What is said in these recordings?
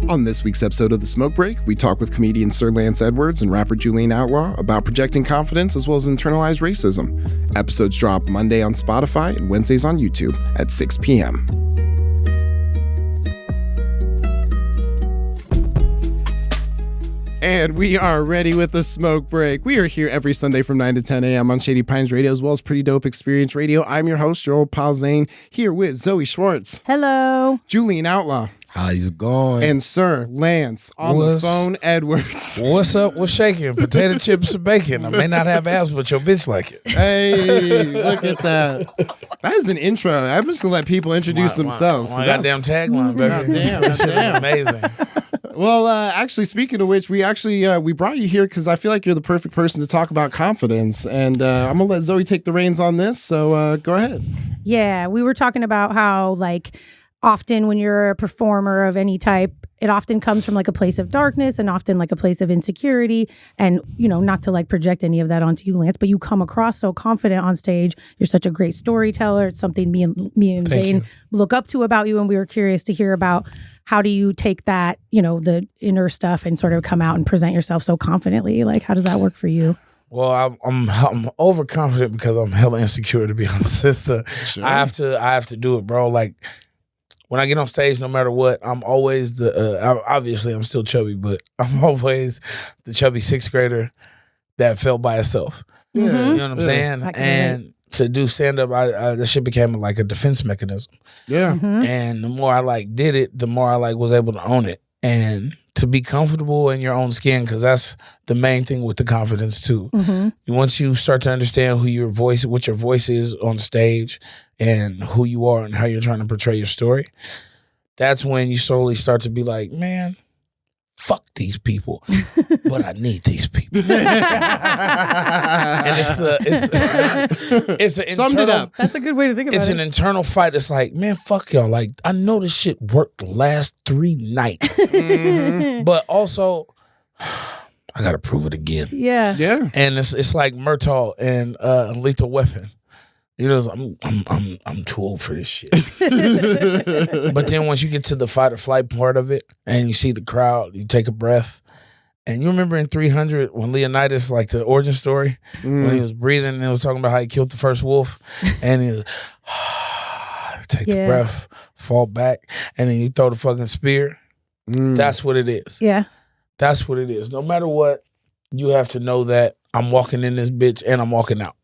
On this week's episode of The Smoke Break, we talk with comedian Sir Lance Edwards and rapper Julian Outlaw about projecting confidence as well as internalized racism. Episodes drop Monday on Spotify and Wednesdays on YouTube at 6 p.m. And we are ready with The Smoke Break. We are here every Sunday from 9 to 10 a.m. on Shady Pines Radio as well as Pretty Dope Xperience Radio. I'm your host, your old pal Zane, here with Zoe Schwartz. Hello. Julian Outlaw. How's it going? And Sir Lance on the phone, Edwards. What's up? What's shaking? Potato chips and bacon. I may not have abs, but your bitch like it. Hey, look at that. That is an intro. I'm just going to let people introduce themselves. My goddamn tagline, baby. Damn. Amazing. Well, actually, speaking of which, we brought you here because I feel like you're the perfect person to talk about confidence. And I'm going to let Zoe take the reins on this. So go ahead. Yeah, we were talking about how, like, often when you're a performer of any type, it often comes from like a place of darkness and often like a place of insecurity. And, you know, not to like project any of that onto you, Lance, but you come across so confident on stage. You're such a great storyteller. It's something me and Zane look up to about you. And we were curious to hear about how do you take that, you know, the inner stuff and sort of come out and present yourself so confidently? Like, how does that work for you? Well, I'm overconfident because I'm hella insecure, to be honest. Sure. I have to do it, bro. Like, when I get on stage, no matter what, I'm always obviously I'm still chubby, but I'm always the chubby sixth grader that fell by itself. Yeah. You know what I'm saying? And to do stand-up, this shit became like a defense mechanism. Yeah. Mm-hmm. And the more I like did it, the more I like was able to own it. And to be comfortable in your own skin, because that's the main thing with the confidence too. Mm-hmm. Once you start to understand what your voice is on stage and who you are and how you're trying to portray your story, that's when you slowly start to be like, man, fuck these people, but I need these people. And it's an Summed it up. That's a good way to think about it. It's an internal fight. It's like, man, fuck y'all. Like, I know this shit worked last 3 nights, but also I gotta prove it again. Yeah. Yeah. And it's like Murtaugh and Lethal Weapon. You know, I'm too old for this shit. But then once you get to the fight or flight part of it, and you see the crowd, you take a breath. And you remember in 300 when Leonidas, like the origin story, when he was breathing and it was talking about how he killed the first wolf, and he was, take the breath, fall back, and then you throw the fucking spear. That's what it is. Yeah. That's what it is. No matter what, you have to know that I'm walking in this bitch and I'm walking out.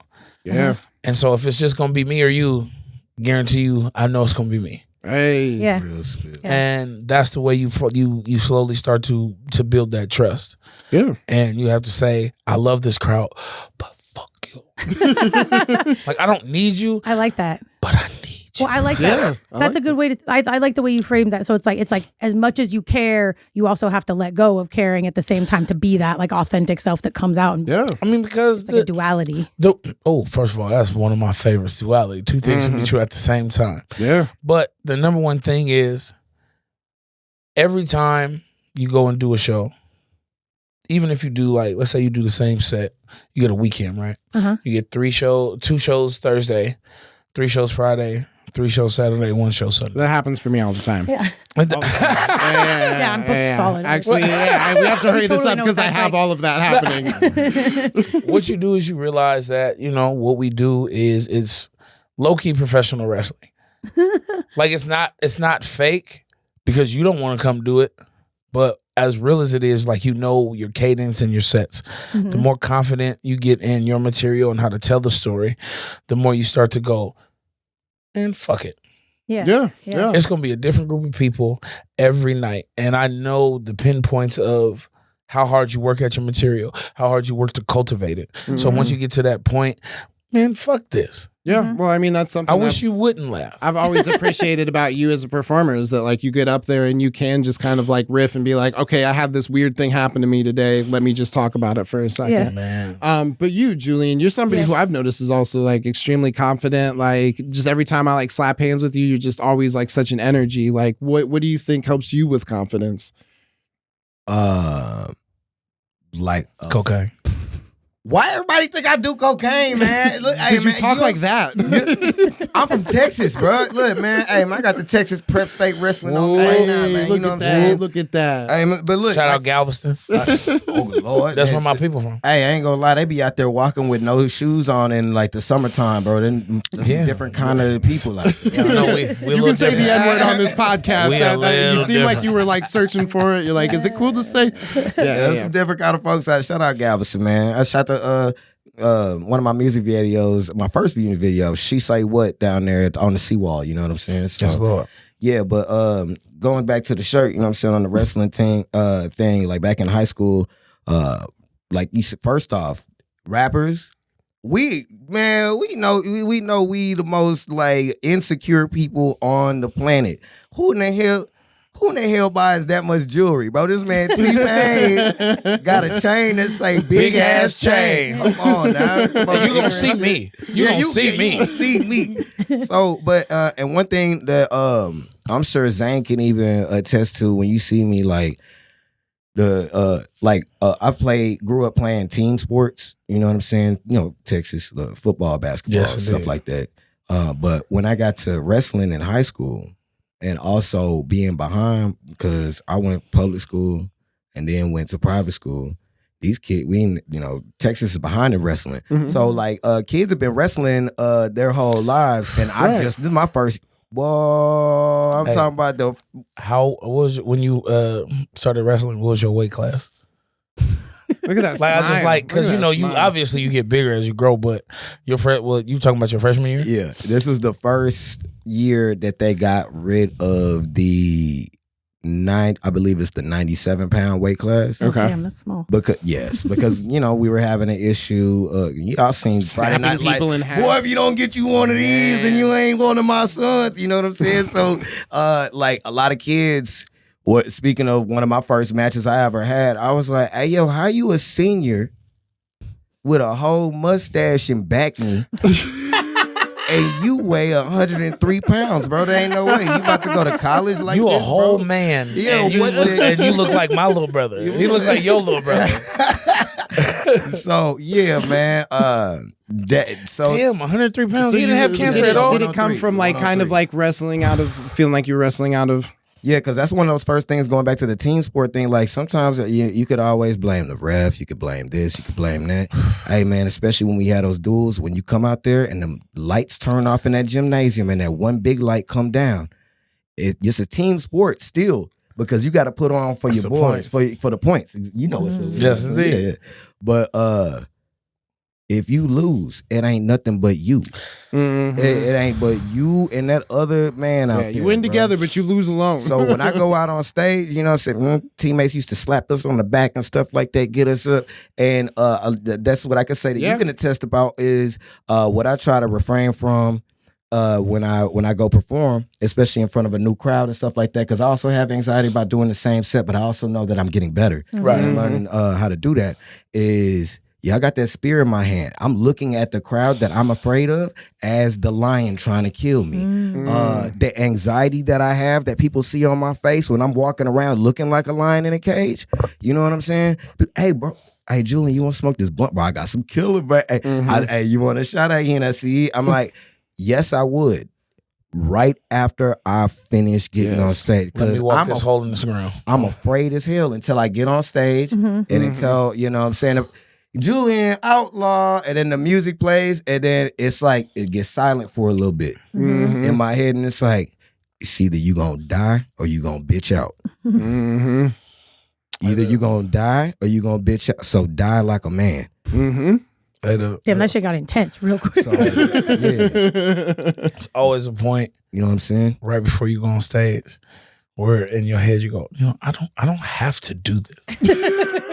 Yeah. And so if it's just gonna be me or you, guarantee you, I know it's gonna be me. Hey. Yeah. And that's the way you slowly start to build that trust. Yeah. And you have to say, I love this crowd, but fuck you. Like, I don't need you. I like that. But I need you. Well, I like that. That's a good way to. I like the way you framed that. So it's like as much as you care, you also have to let go of caring at the same time to be that like authentic self that comes out. And Yeah. I mean, because it's like a duality. First of all, that's one of my favorites, duality. 2 things can be true at the same time. Yeah. But the number one thing is, every time you go and do a show, even if you do, like, let's say you do the same set, you get a weekend, right? Uh-huh. You get 2 shows Thursday, 3 shows Friday, 3 shows Saturday, 1 show Sunday. That happens for me all the time. Yeah. Yeah, I'm booked solid. Actually, we have to hurry this up because I have all of that happening. What you do is you realize that, you know, what we do is it's low-key professional wrestling. Like, it's not fake because you don't want to come do it, but as real as it is, like, you know your cadence and your sets. Mm-hmm. The more confident you get in your material and how to tell the story, the more you start to go, and fuck it. Yeah. It's going to be a different group of people every night. And I know the pinpoints of how hard you work at your material, how hard you work to cultivate it. Mm-hmm. So once you get to that point, man, fuck this. Yeah. Mm-hmm. Well, I mean, that's something I wish you wouldn't laugh. I've always appreciated about you as a performer is that, like, you get up there and you can just kind of like riff and be like, okay, I had this weird thing happen to me today. Let me just talk about it for a second. Yeah. Man. But you, Julian, you're somebody who I've noticed is also like extremely confident. Like, just every time I like slap hands with you, you're just always like such an energy. Like, what do you think helps you with confidence? Like Cocaine. Why everybody think I do cocaine, man? Look, hey, you man, talk like that. I'm from Texas, bro. Look, man. Hey, man, I got the Texas Prep State Wrestling on me right now, man. You know what I'm saying? Look at that. Hey, but look. Shout out Galveston. Oh, Lord. That's where my people from. Hey, I ain't gonna lie. They be out there walking with no shoes on in like the summertime, bro. Then some different kind of people like that. No, we you can say the N-word on this podcast. You seem like you were like searching for it. You're like, is it cool to say? Yeah, some different kind of folks out. Shout out Galveston, man. I shot the one of my music videos, my first music video, She Say What, down there on the seawall, you know what I'm saying? So, yes, Lord. Yeah, but going back to the shirt, you know what I'm saying, on the wrestling thing, like back in high school, like you said, first off, rappers, we know we the most like insecure people on the planet. Who in the hell buys that much jewelry, bro? This man T-Pain got a chain that say big ass chain. Come on, now. You gonna see me. You gonna see me. So, but and one thing that I'm sure Zane can even attest to, when you see me, like I grew up playing team sports. You know what I'm saying? You know, Texas football, basketball, stuff like that. But when I got to wrestling in high school, and also being behind, because I went public school and then went to private school. These kids, Texas is behind in wrestling. Mm-hmm. So like kids have been wrestling their whole lives, and this is my first. Whoa, I'm talking about how was it when you started wrestling? What was your weight class? Look at that. Like, smile. I just like, because you obviously you get bigger as you grow, but you talking about your freshman year? Yeah, this was the first year that they got rid of the I believe it's the 97-pound weight class. Okay, damn, that's small. Because we were having an issue. Y'all seen Friday Night people Lights. in half. Boy, if you don't get you one of these, then you ain't one of my sons. You know what I'm saying? So, like a lot of kids. Speaking of one of my first matches I ever had, I was like, "Hey, yo, how you a senior with a whole mustache and back knee, and you weigh 103 pounds, bro? There ain't no way. You about to go to college like you this, a whole bro? man. Yeah, and you look like my little brother. He looks like your little brother. So yeah, man. Damn, 103 pounds. So you didn't have cancer at all. Did it come from like kind of like wrestling out of feeling like you're wrestling out of? Yeah, because that's one of those first things, going back to the team sport thing. Like sometimes you could always blame the ref, you could blame this, you could blame that. Hey man, especially when we had those duels, when you come out there and the lights turn off in that gymnasium and that one big light come down, it's a team sport still, because you got to put on for your boys, for the points. You know what's yes, indeed. Yeah. But if you lose, it ain't nothing but you. Mm-hmm. It ain't but you and that other man out there. You win together, but you lose alone. So when I go out on stage, teammates used to slap us on the back and stuff like that, get us up. And that's what I can say that you can attest about is what I try to refrain from when I go perform, especially in front of a new crowd and stuff like that, because I also have anxiety about doing the same set, but I also know that I'm getting better. Right. And learning how to do that is... I got that spear in my hand. I'm looking at the crowd that I'm afraid of as the lion trying to kill me. The anxiety that I have that people see on my face when I'm walking around looking like a lion in a cage. You know what I'm saying? Hey, bro. Hey, Julian, you want to smoke this blunt? Bro, I got some killer, bro. Hey, you want a shot at Hennessy? I'm like, yes, I would. Right after I finish getting on stage, because I'm this hole in the ground. I'm afraid as hell until I get on stage and until what I'm saying. Julian Outlaw, and then the music plays, and then it's like it gets silent for a little bit in my head, and it's like, it's either you gonna die or you gonna bitch out. Either you gonna die or you gonna bitch out. So die like a man. Damn, that shit got intense real quick. So, it's always a point. You know what I'm saying? Right before you go on stage, where in your head you go, I don't have to do this.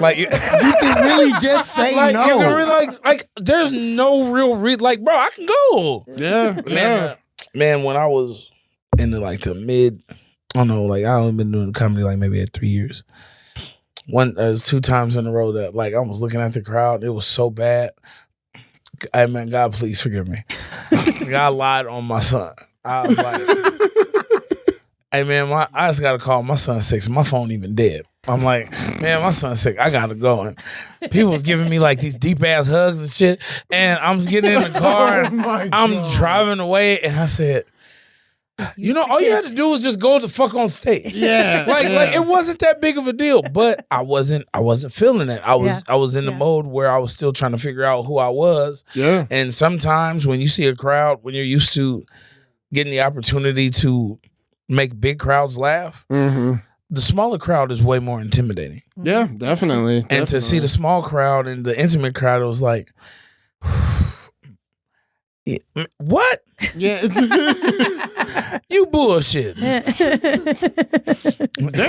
Like you can really just say like, no. You can really like there's no real like, bro, I can go. Yeah. Man, when I was in the mid, I don't know, like I only been doing comedy like maybe at 3 years. It was 2 times in a row that like I was looking at the crowd. It was so bad. Hey man, God, please forgive me. God lied on my son. I was like, Hey man, I just gotta call my son sick. My phone even dead. I'm like, man, my son's sick. I gotta go. And people was giving me like these deep ass hugs and shit. And I'm getting in the car and I'm driving away. And I said, you know, all you had to do was just go the fuck on stage. Yeah. Like it wasn't that big of a deal. But I wasn't feeling it. I was in the mode where I was still trying to figure out who I was. Yeah. And sometimes when you see a crowd, when you're used to getting the opportunity to make big crowds laugh, the smaller crowd is way more intimidating. Yeah, definitely. And to see the small crowd and the intimate crowd, it was like, what? Yeah. You bullshit. Very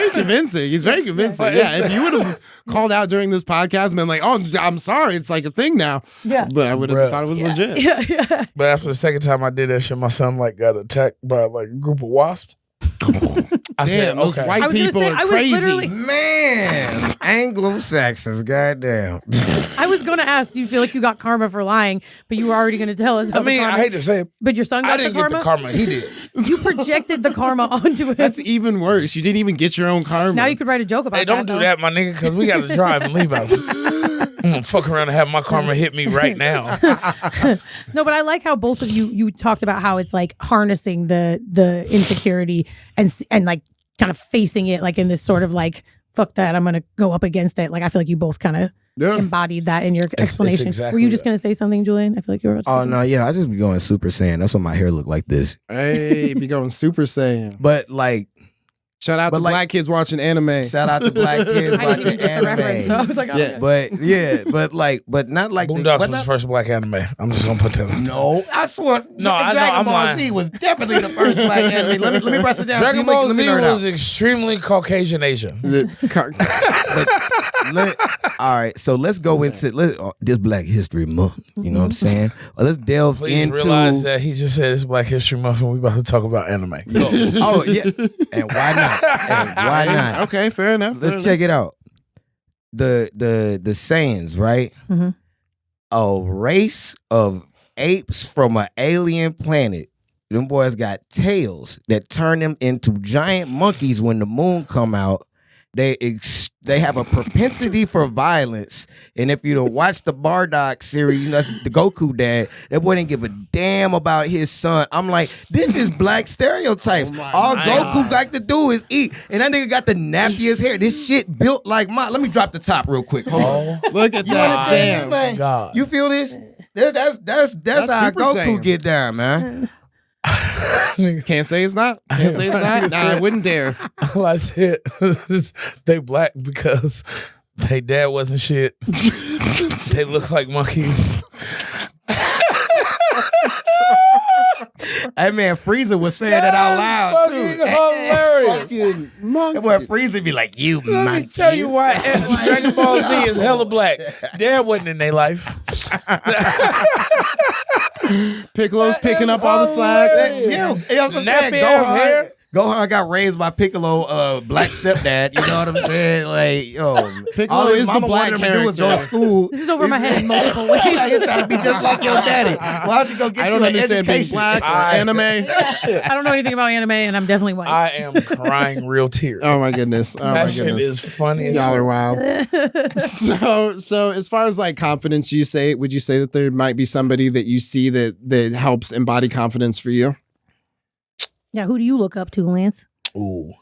convincing. He's very convincing. Yeah, if you would have called out during this podcast and been like, oh, I'm sorry, it's like a thing now. Yeah. But I would have thought it was legit. Yeah. But after the second time I did that shit, my son like got attacked by like a group of wasps. I said, those okay. white people are crazy. Man, Anglo-Saxons, goddamn. I was going to ask, do you feel like you got karma for lying? But you were already going to tell us. I mean, I hate to say it, but your son got I didn't get the karma. He did. You projected the karma onto him. That's even worse. You didn't even get your own karma. Now you could write a joke about Hey, don't do that, my nigga, because we got to drive and leave out. I'm gonna fuck around and have my karma hit me right now. No, but I like how both of you talked about how it's like harnessing the insecurity and like kind of facing it like in this sort of like, fuck that, I'm gonna go up against it. Like I feel like you both kind of embodied that in your explanation. Exactly were you just gonna say something, Julian? I feel like you were about to say something. No, yeah, I just be going Super Saiyan. That's why my hair look like this. Hey, be going Super Saiyan. But like, shout out to black kids watching anime. Shout out to black kids watching anime. So I was like, oh, Yeah. But not like Boondocks was the first black anime. I'm just gonna put that on. No, I swear. No, I know, Dragon I'm Ball lying. Z was definitely the first black anime. Let me press it down. Dragon Ball Z nerd was out. extremely Caucasian Asian. All right, so let's go into this Black History Month. You know what I'm saying? Let's delve Please into. realize that he just said it's Black History Month and we about to talk about anime. Go. Oh yeah, and why not? And why not? Okay, fair enough. Let's check it out. The Saiyans, right? Mm-hmm. A race of apes from an alien planet. Them boys got tails that turn them into giant monkeys when the moon come out. They have a propensity for violence, and if you don't watch the Bardock series, you know, that's the Goku dad, that boy didn't give a damn about his son. I'm like, this is black stereotypes. All Goku got to do is eat, and that nigga got the nappiest hair. This shit built like mine. Let me drop the top real quick. Hold on. Look at You that. understand this, man? God. You feel this? That's how Super Goku Saiyan. get down, man. Can't say it's not. Can't say it's not. Nah, I wouldn't dare. All I said was they black because they dad wasn't shit. They look like monkeys. That man Frieza was saying that out loud too. Hilarious. Fucking monkey. That boy Frieza be like, "You Let me tell you why Dragon Ball Z is hella black. Dad wasn't in their life. Piccolo's picking up all the slack. Yo, that's what I'm saying. Nappy ass hair. Gohan got raised by Piccolo, black stepdad. You know what I'm saying? Like, yo, Piccolo all his is the mama black wanted him to do was go to character. school. This is over my head in multiple ways. He's trying to be just like your daddy. Why don't you go get I you don't an understand being education? black or anime. I don't know anything about anime, and I'm definitely white. I am crying real tears. Oh my goodness. Oh my that shit goodness. is funny as Y'all shit. are wild. So as far as like confidence, would you say that there might be somebody that you see that helps embody confidence for you? Yeah, who do you look up to, Lance? Ooh.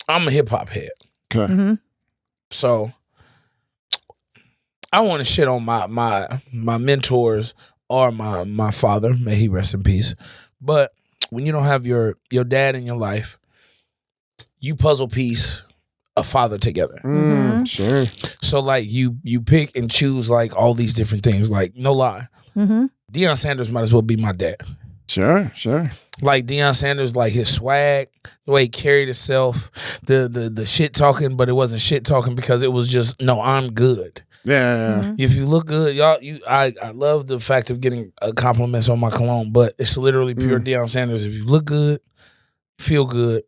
I'm a hip hop head. Okay. Mm-hmm. So I want to shit on my mentors or my father, may he rest in peace. But when you don't have your dad in your life, you puzzle piece a father together. Mm-hmm. Sure. So like you pick and choose like all these different things. Like no lie, Mm-hmm. Deion Sanders might as well be my dad. Sure. Like Deion Sanders, like his swag, the way he carried himself, the shit talking, but it wasn't shit talking because it was just, no, I'm good. Yeah. Mm-hmm. If you look good, I love the fact of getting compliments on my cologne, but it's literally pure Deion Sanders. If you look good, feel good,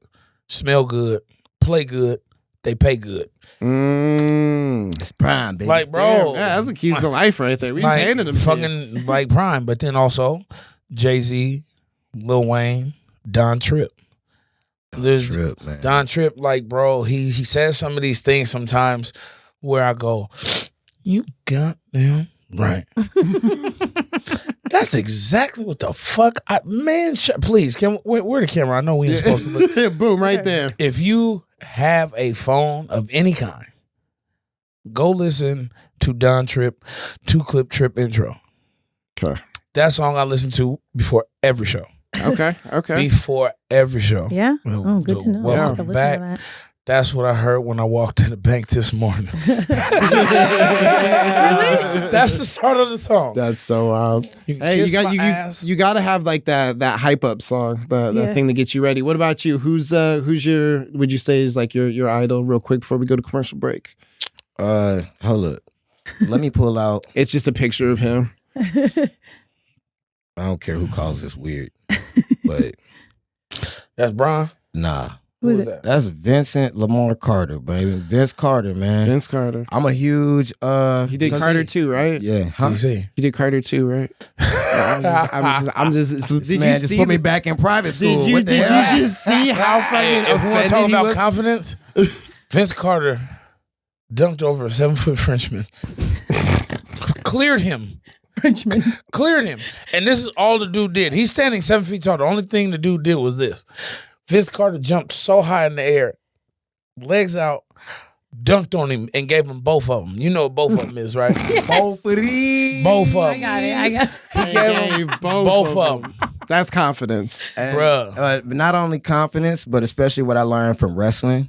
smell good, play good, they pay good. It's prime, baby. Like, bro. Damn, yeah, that's the keys to life right there. We just like, handed them to you. fucking like prime, but then also Jay-Z, Lil Wayne, Don Tripp. Trip, man. Don Tripp, like, bro, he says some of these things sometimes where I go, you goddamn right. That's exactly what the fuck please, where the camera? I know we ain't supposed to look. Boom, right there. If you have a phone of any kind, go listen to Don Tripp, 2-Clip Trip intro. Okay. That song I listen to before every show. Okay. Before every show. Yeah. Oh, good to know. I'll have to listen to that. That's what I heard when I walked to the bank this morning. Really? That's the start of the song. That's so wild. You got to have like that hype up song, the thing that gets you ready. What about you? Who's your would you say is like your idol? Real quick before we go to commercial break. Hold up. Let me pull out. It's just a picture of him. I don't care who calls this weird, but that's Brian. Nah. Who is that? That's Vincent Lamar Carter, baby. Vince Carter, man. Vince Carter. I'm a huge He did Carter too, right? Yeah. Huh? He did Carter too, right? I'm just did man, you just see put me back in private school. Did you just see how fucking if we want to talk offended he about was? confidence, Vince Carter dunked over a 7-foot Frenchman. Cleared him. Cleared him. And this is all the dude did. He's standing 7 feet tall. The only thing the dude did was this. Vince Carter jumped so high in the air, legs out, dunked on him, and gave him both of them. You know what both of them is, right? Yes. Both of these. Both of them. I got it. He gave him both of them. That's confidence. And, Bruh. not only confidence, but especially what I learned from wrestling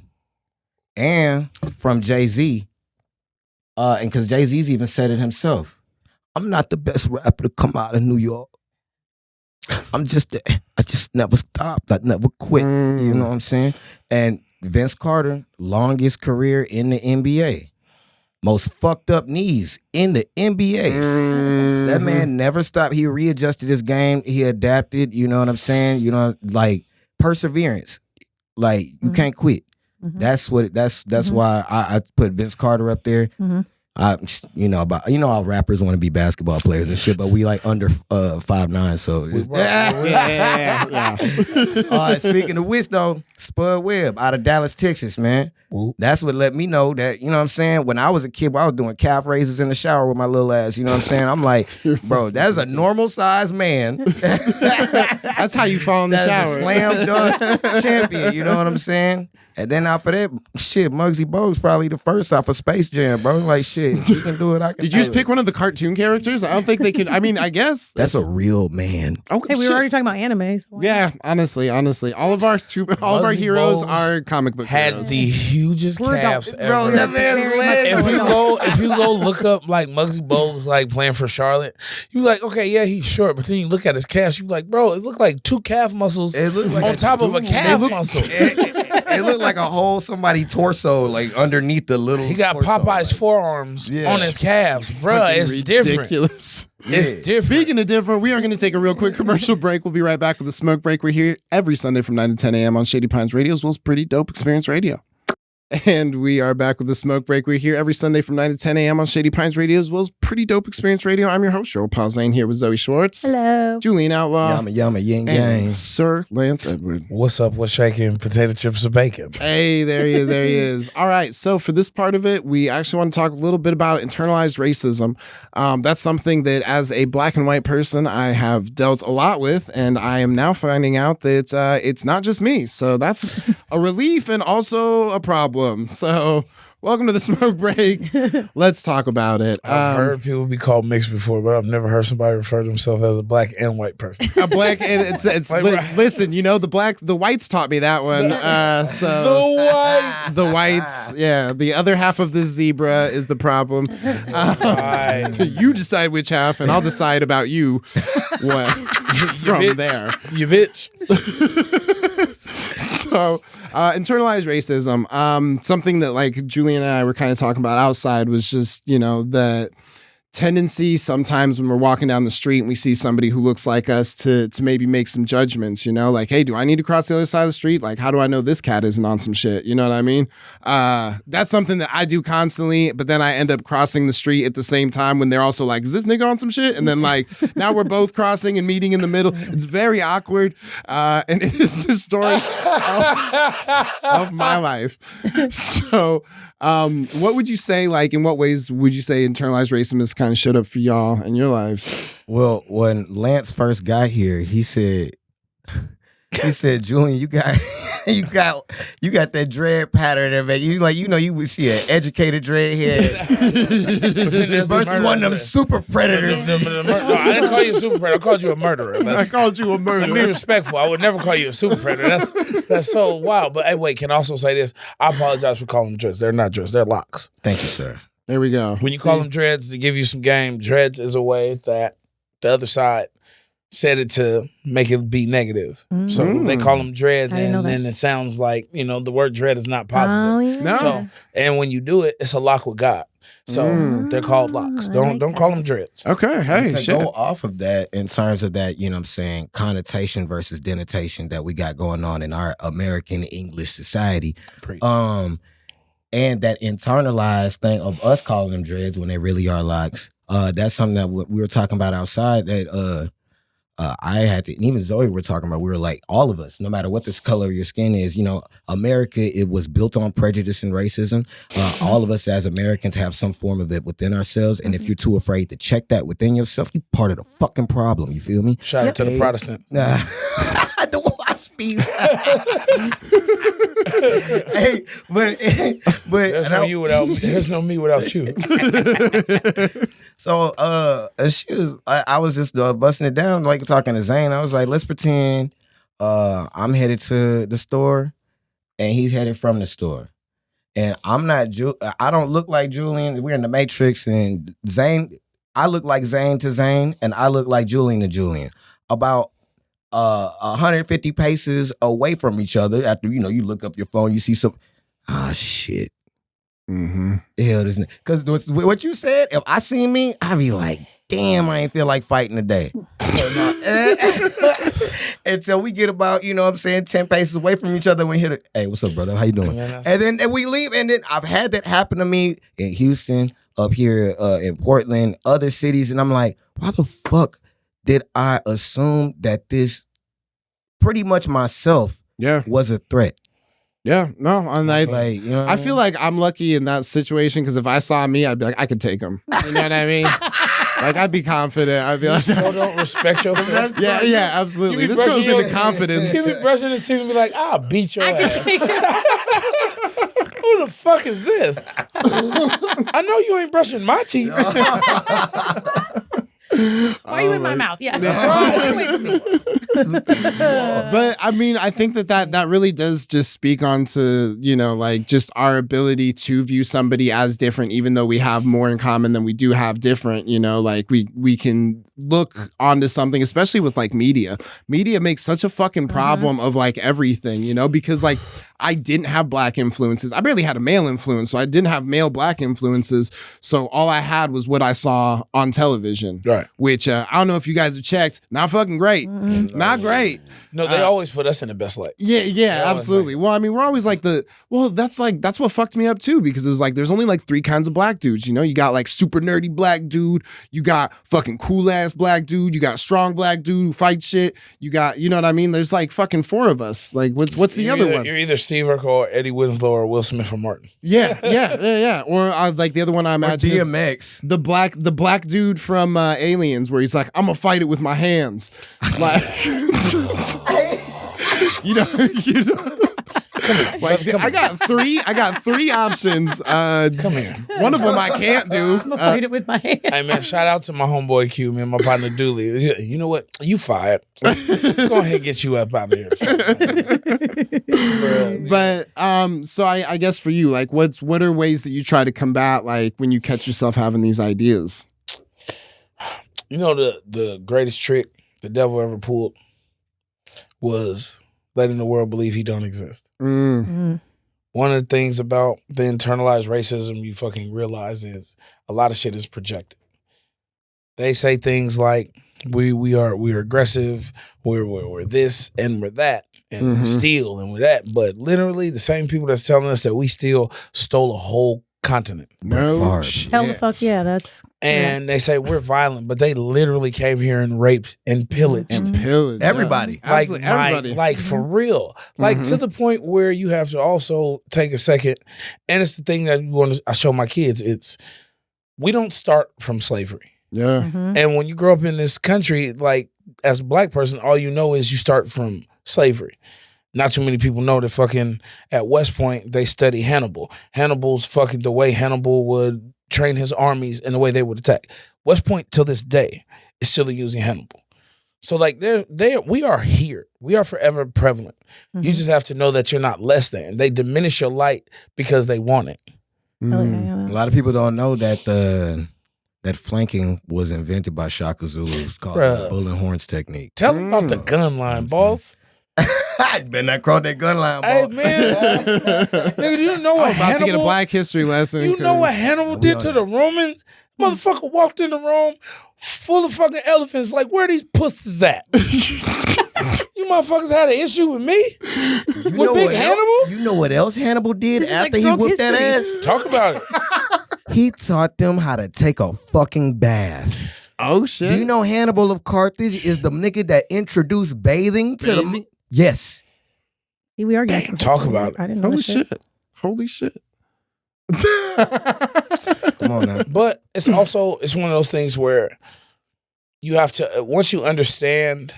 and from Jay-Z. And because Jay-Z's even said it himself. I'm not the best rapper to come out of New York. I just never stopped. I never quit. You know what I'm saying? And Vince Carter, longest career in the NBA. Most fucked up knees in the NBA. That man never stopped. He readjusted his game. He adapted. You know what I'm saying? You know, like perseverance. Like you can't quit. That's why I put Vince Carter up there. You know how rappers want to be basketball players and shit, but we like under 5'9", so speaking of which though, Spud Webb out of Dallas, Texas, man. That's what let me know that, you know what I'm saying, when I was a kid, I was doing calf raises in the shower with my little ass, you know what I'm saying? I'm like, bro, that's a normal sized man. That's how you fall in the shower. A slam dunk champion, you know what I'm saying? And then after that, shit, Muggsy Bogues probably the first off of Space Jam, bro. Like, shit, you can do it. I can. Did you just pick one of the cartoon characters? I don't think they could. I mean, I guess that's a real man. Okay, hey, we were already talking about anime. So yeah, honestly, all of our heroes are comic book had heroes. The hugest calves ever. Bro, that man's if you go look up like Muggsy Bogues like playing for Charlotte, you like, okay, yeah, he's short, but then you look at his calves, you like, bro, it looked like two calf muscles on top of a calf muscle. It looked like a whole somebody torso, like underneath the little. He got torso, Popeye's forearms on his calves, bruh. It's ridiculous. It's different. Speaking of different, we are going to take a real quick commercial break. We'll be right back with a smoke break. We're here every Sunday from 9 to 10 a.m. on Shady Pines Radio, as well as Pretty Dope Xperience Radio. And we are back with the smoke break. We're here every Sunday from 9 to 10 a.m. on Shady Pines Radio, as well as Pretty Dope Xperience Radio. I'm your host, Joel Pausane, here with Zoe Schwartz. Hello. Julian Outlaw. Yama, yin yang. Sir Lance Edward. What's up? What's shaking? Potato chips or bacon? Hey, there he is. There he is. All right. So for this part of it, we actually want to talk a little bit about internalized racism. That's something that as a black and white person, I have dealt a lot with, and I am now finding out that it's not just me. So that's a relief and also a problem. So welcome to the smoke break. Let's talk about it. I've heard people be called mixed before, but I've never heard somebody refer to themselves as a black and white person. A black and it's like, listen, you know, the whites taught me that one. The whites, yeah. The other half of the zebra is the problem. You decide which half, and I'll decide about you. What from there? You bitch. So, internalized racism, something that like Julian and I were kind of talking about outside was just, you know, that tendency sometimes when we're walking down the street and we see somebody who looks like us to maybe make some judgments, you know, like, hey, do I need to cross the other side of the street? Like, how do I know this cat isn't on some shit? You know what I mean? That's something that I do constantly, but then I end up crossing the street at the same time when they're also like, is this nigga on some shit? And then like, now we're both crossing and meeting in the middle. It's very awkward. And it is the story of my life. So, what would you say, like, in what ways would you say internalized racism has kind of showed up for y'all in your lives? Well, when Lance first got here, he said, Julian, you got that dread pattern there, man. You would see an educated dread head versus one of them super predators. No, I didn't call you a super predator. I called you a murderer. I called you a murderer. Let me be respectful. I would never call you a super predator. That's so wild. But hey, wait, can I also say this? I apologize for calling them dreads. They're not dreads. They're locks. Thank you, sir. There we go. When you call them dreads, to give you some game, dreads is a way that the other side said it to make it be negative. So they call them dreads, and then it sounds like, you know, the word dread is not positive. Oh, yeah. No. So, and when you do it, it's a lock with God. So they're called locks. Don't call them dreads. Okay, hey, to shit. go off of that in terms of that, you know what I'm saying, connotation versus denotation that we got going on in our American English society. Preach. And that internalized thing of us calling them dreads when they really are locks. That's something that we were talking about outside that I had to, and even Zoe were talking about, we were like, all of us, no matter what this color of your skin is, you know, America, it was built on prejudice and racism. All of us as Americans have some form of it within ourselves. And if you're too afraid to check that within yourself, you're part of the fucking problem. You feel me? Shout out to the Protestant. The wasp piece. Hey, but There's no you without me. There's no me without you. So I was just busting it down, like talking to Zane. I was like, let's pretend I'm headed to the store and he's headed from the store. And I'm not I don't look like Julian. We're in the Matrix, and Zane, I look like Zane to Zane, and I look like Julian to Julian. About 150 paces away from each other. After, you know, you look up your phone, you see some shit. Mm-hmm. Hell, this because what you said, if I seen me, I'd be like, damn, I ain't feel like fighting today. Until we get about, you know what I'm saying, 10 paces away from each other, we hit it. Hey, what's up, brother? How you doing? Yeah, and then we leave, and then I've had that happen to me in Houston, up here in Portland, other cities, and I'm like, why the fuck did I assume that this pretty much myself was a threat? Yeah, no, and Like, you know what I feel like I'm lucky in that situation because if I saw me, I'd be like, I could take him. You know what I mean? Like, I'd be confident. I'd be like, so don't respect yourself. yeah, absolutely. This goes into confidence. You be brushing his teeth and be like, I'll beat your ass. Who the fuck is this? I know you ain't brushing my teeth. Why are you in my mouth? Yeah. Get away from me. But I mean, I think that really does just speak onto, you know, like just our ability to view somebody as different, even though we have more in common than we do have different, you know, like we can look onto something, especially with like media. Media makes such a fucking problem of like everything, you know, because like I didn't have black influences. I barely had a male influence, so I didn't have male black influences. So all I had was what I saw on television, right? Which I don't know if you guys have checked. Not fucking great. Not great. No, they always put us in the best light. Yeah, absolutely. Well, I mean, we're always like that's what fucked me up too, because it was like there's only like 3 kinds of black dudes. You know, you got like super nerdy black dude, you got fucking cool ass black dude, you got strong black dude who fights shit. You got, you know what I mean? There's like fucking 4 of us. Like, what's the other one? You're either Steve Urkel or Eddie Winslow or Will Smith or Martin. Yeah. Or like the other one I imagine DMX, the black dude from Aliens, where he's like, I'm gonna fight it with my hands, like. You know. Like, I got 3 options. Come here. One of them I can't do. I'm gonna fight it with my hand. Hey man, shout out to my homeboy Q, man, my partner Dooley. You know what? You fired. Let's go ahead and get you up out of here. But so I guess for you, like, what are ways that you try to combat, like, when you catch yourself having these ideas? You know, the greatest trick the devil ever pulled was letting the world believe he don't exist. One of the things about the internalized racism you fucking realize is a lot of shit is projected. they say things like we're aggressive, we're this and we're that, and we steal and we're that. But literally, the same people that's telling us that we stole a whole continent. No shit. Hell the fuck yeah, that's. And they say we're violent, but they literally came here and raped and pillaged. And pillaged. Everybody. Like, Everybody. like for real. Like to the point where you have to also take a second. And it's the thing that I show my kids. We don't start from slavery. Yeah. And when you grow up in this country, like as a black person, all you know is you start from slavery. Not too many people know that fucking at West Point, they study Hannibal. Hannibal's fucking the way Hannibal would train his armies and the way they would attack. West Point till this day is still using Hannibal. So like we are here. We are forever prevalent. You just have to know that you're not less than. They diminish your light because they want it. A lot of people don't know that that flanking was invented by Shaka Zulu. It's called the bull and horns technique. Tell them about the gun line, boss. I better not cross that gun line, boy. Hey man, nigga, do you know what I'm about to get a black history lesson. You know what Hannibal did to the Romans? Motherfucker walked in the room full of fucking elephants. Like, where are these pussies at? You motherfuckers had an issue with me? With Big Hannibal? You know what else Hannibal did after he whooped that ass? Talk about it. He taught them how to take a fucking bath. Oh shit! Do you know Hannibal of Carthage is the nigga that introduced bathing to the? Yes. See, we are getting talk about it. I didn't know Holy shit! Come on now. But it's one of those things where you have to once you understand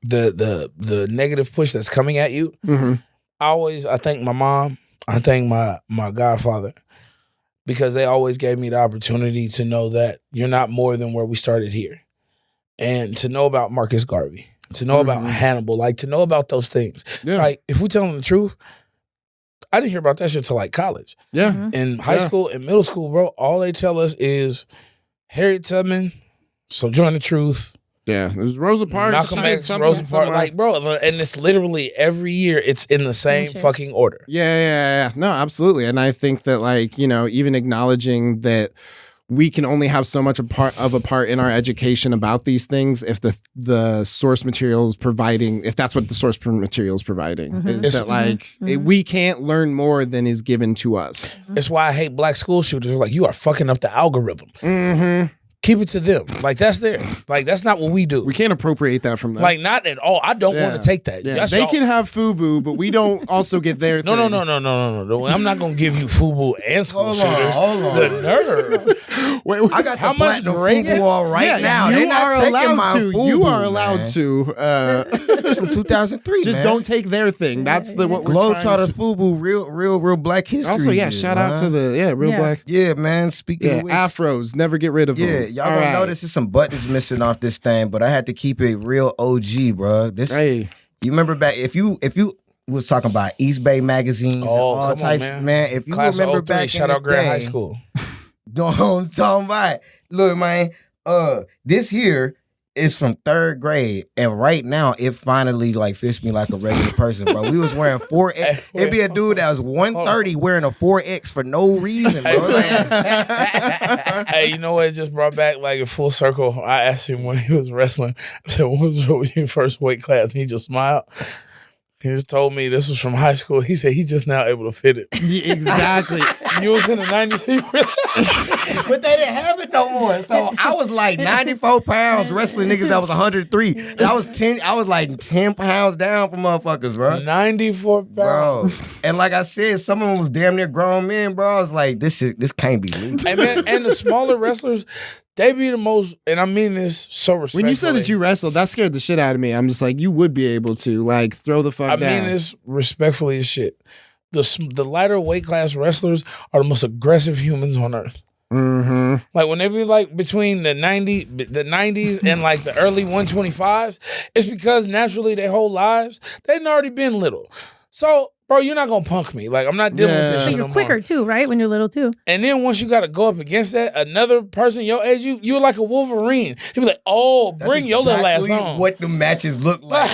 the negative push that's coming at you. I thank my mom. I thank my godfather. Because they always gave me the opportunity to know that you're not more than where we started here. And to know about Marcus Garvey, to know about Hannibal, like to know about those things. Yeah. Like if we're telling the truth, I didn't hear about that shit till like college. Yeah. In high school and middle school, bro, all they tell us is Harriet Tubman, Sojourner Truth. Yeah, there's Rosa Parks. Malcolm X, Rosa Parks. Like, bro, and it's literally every year it's in the same fucking order. Yeah. No, absolutely. And I think that, like, you know, even acknowledging that we can only have so much a part in our education about these things if the source material is providing, if that's what the source material is providing, is that like we can't learn more than is given to us. It's why I hate black school shooters. Like, you are fucking up the algorithm. Keep it to them. Like, that's theirs. Like, that's not what we do. We can't appropriate that from them. Like, not at all. I don't want to take that. Yeah. They can have FUBU, but we don't also get their No. I'm not going to give you FUBU and school shooters. Hold on. The nerve. Wait, I got how much FUBU on right now. You They're not are taking allowed my to. FUBU, You are allowed to. It's from 2003, Just man. don't take their thing. That's what we're Globetrotters FUBU, real black history. Also, shout out to the real black. Yeah, man. Speaking of which, afros, never get rid of them. Yeah, y'all gonna notice some buttons missing off this thing, but I had to keep it real OG, bro. You remember back if you was talking about East Bay magazines and all types, man. If you Class remember 03, back shout in out the Grand day, High School. Don't talk about it. Look, man. This here is from 3rd grade, and right now it finally like fits me like a regular person, bro. We was wearing 4X. It'd be a dude that was 130 wearing a 4X for no reason, bro. Hey, you know what it just brought back like a full circle? I asked him when he was wrestling, I said, what was your first weight class? And he just smiled. He just told me this was from high school. He said he's just now able to fit it. Yeah, exactly. You was in the 90s. But they didn't have it no more. So I was like 94 pounds wrestling niggas that was 103. And I was like 10 pounds down from motherfuckers, bro. 94 pounds. Bro. And like I said, some of them was damn near grown men, bro. I was like, this can't be legal. Hey, man, and the smaller wrestlers, they be the most, and I mean this so respectfully. When you said that you wrestled, that scared the shit out of me. I'm just like, you would be able to like throw the fuck down. I mean this respectfully as shit. The lighter weight class wrestlers are the most aggressive humans on earth. Like when they be like between the 90s and like the early 125s, it's because naturally their whole lives they've already been little. So, bro, you're not gonna punk me. Like I'm not dealing with this shit. But you're quicker too, right? When you're little too. And then once you got to go up against that, another person your age, you're like a Wolverine. He'll be like, "Oh, bring your little ass on." What the matches look like?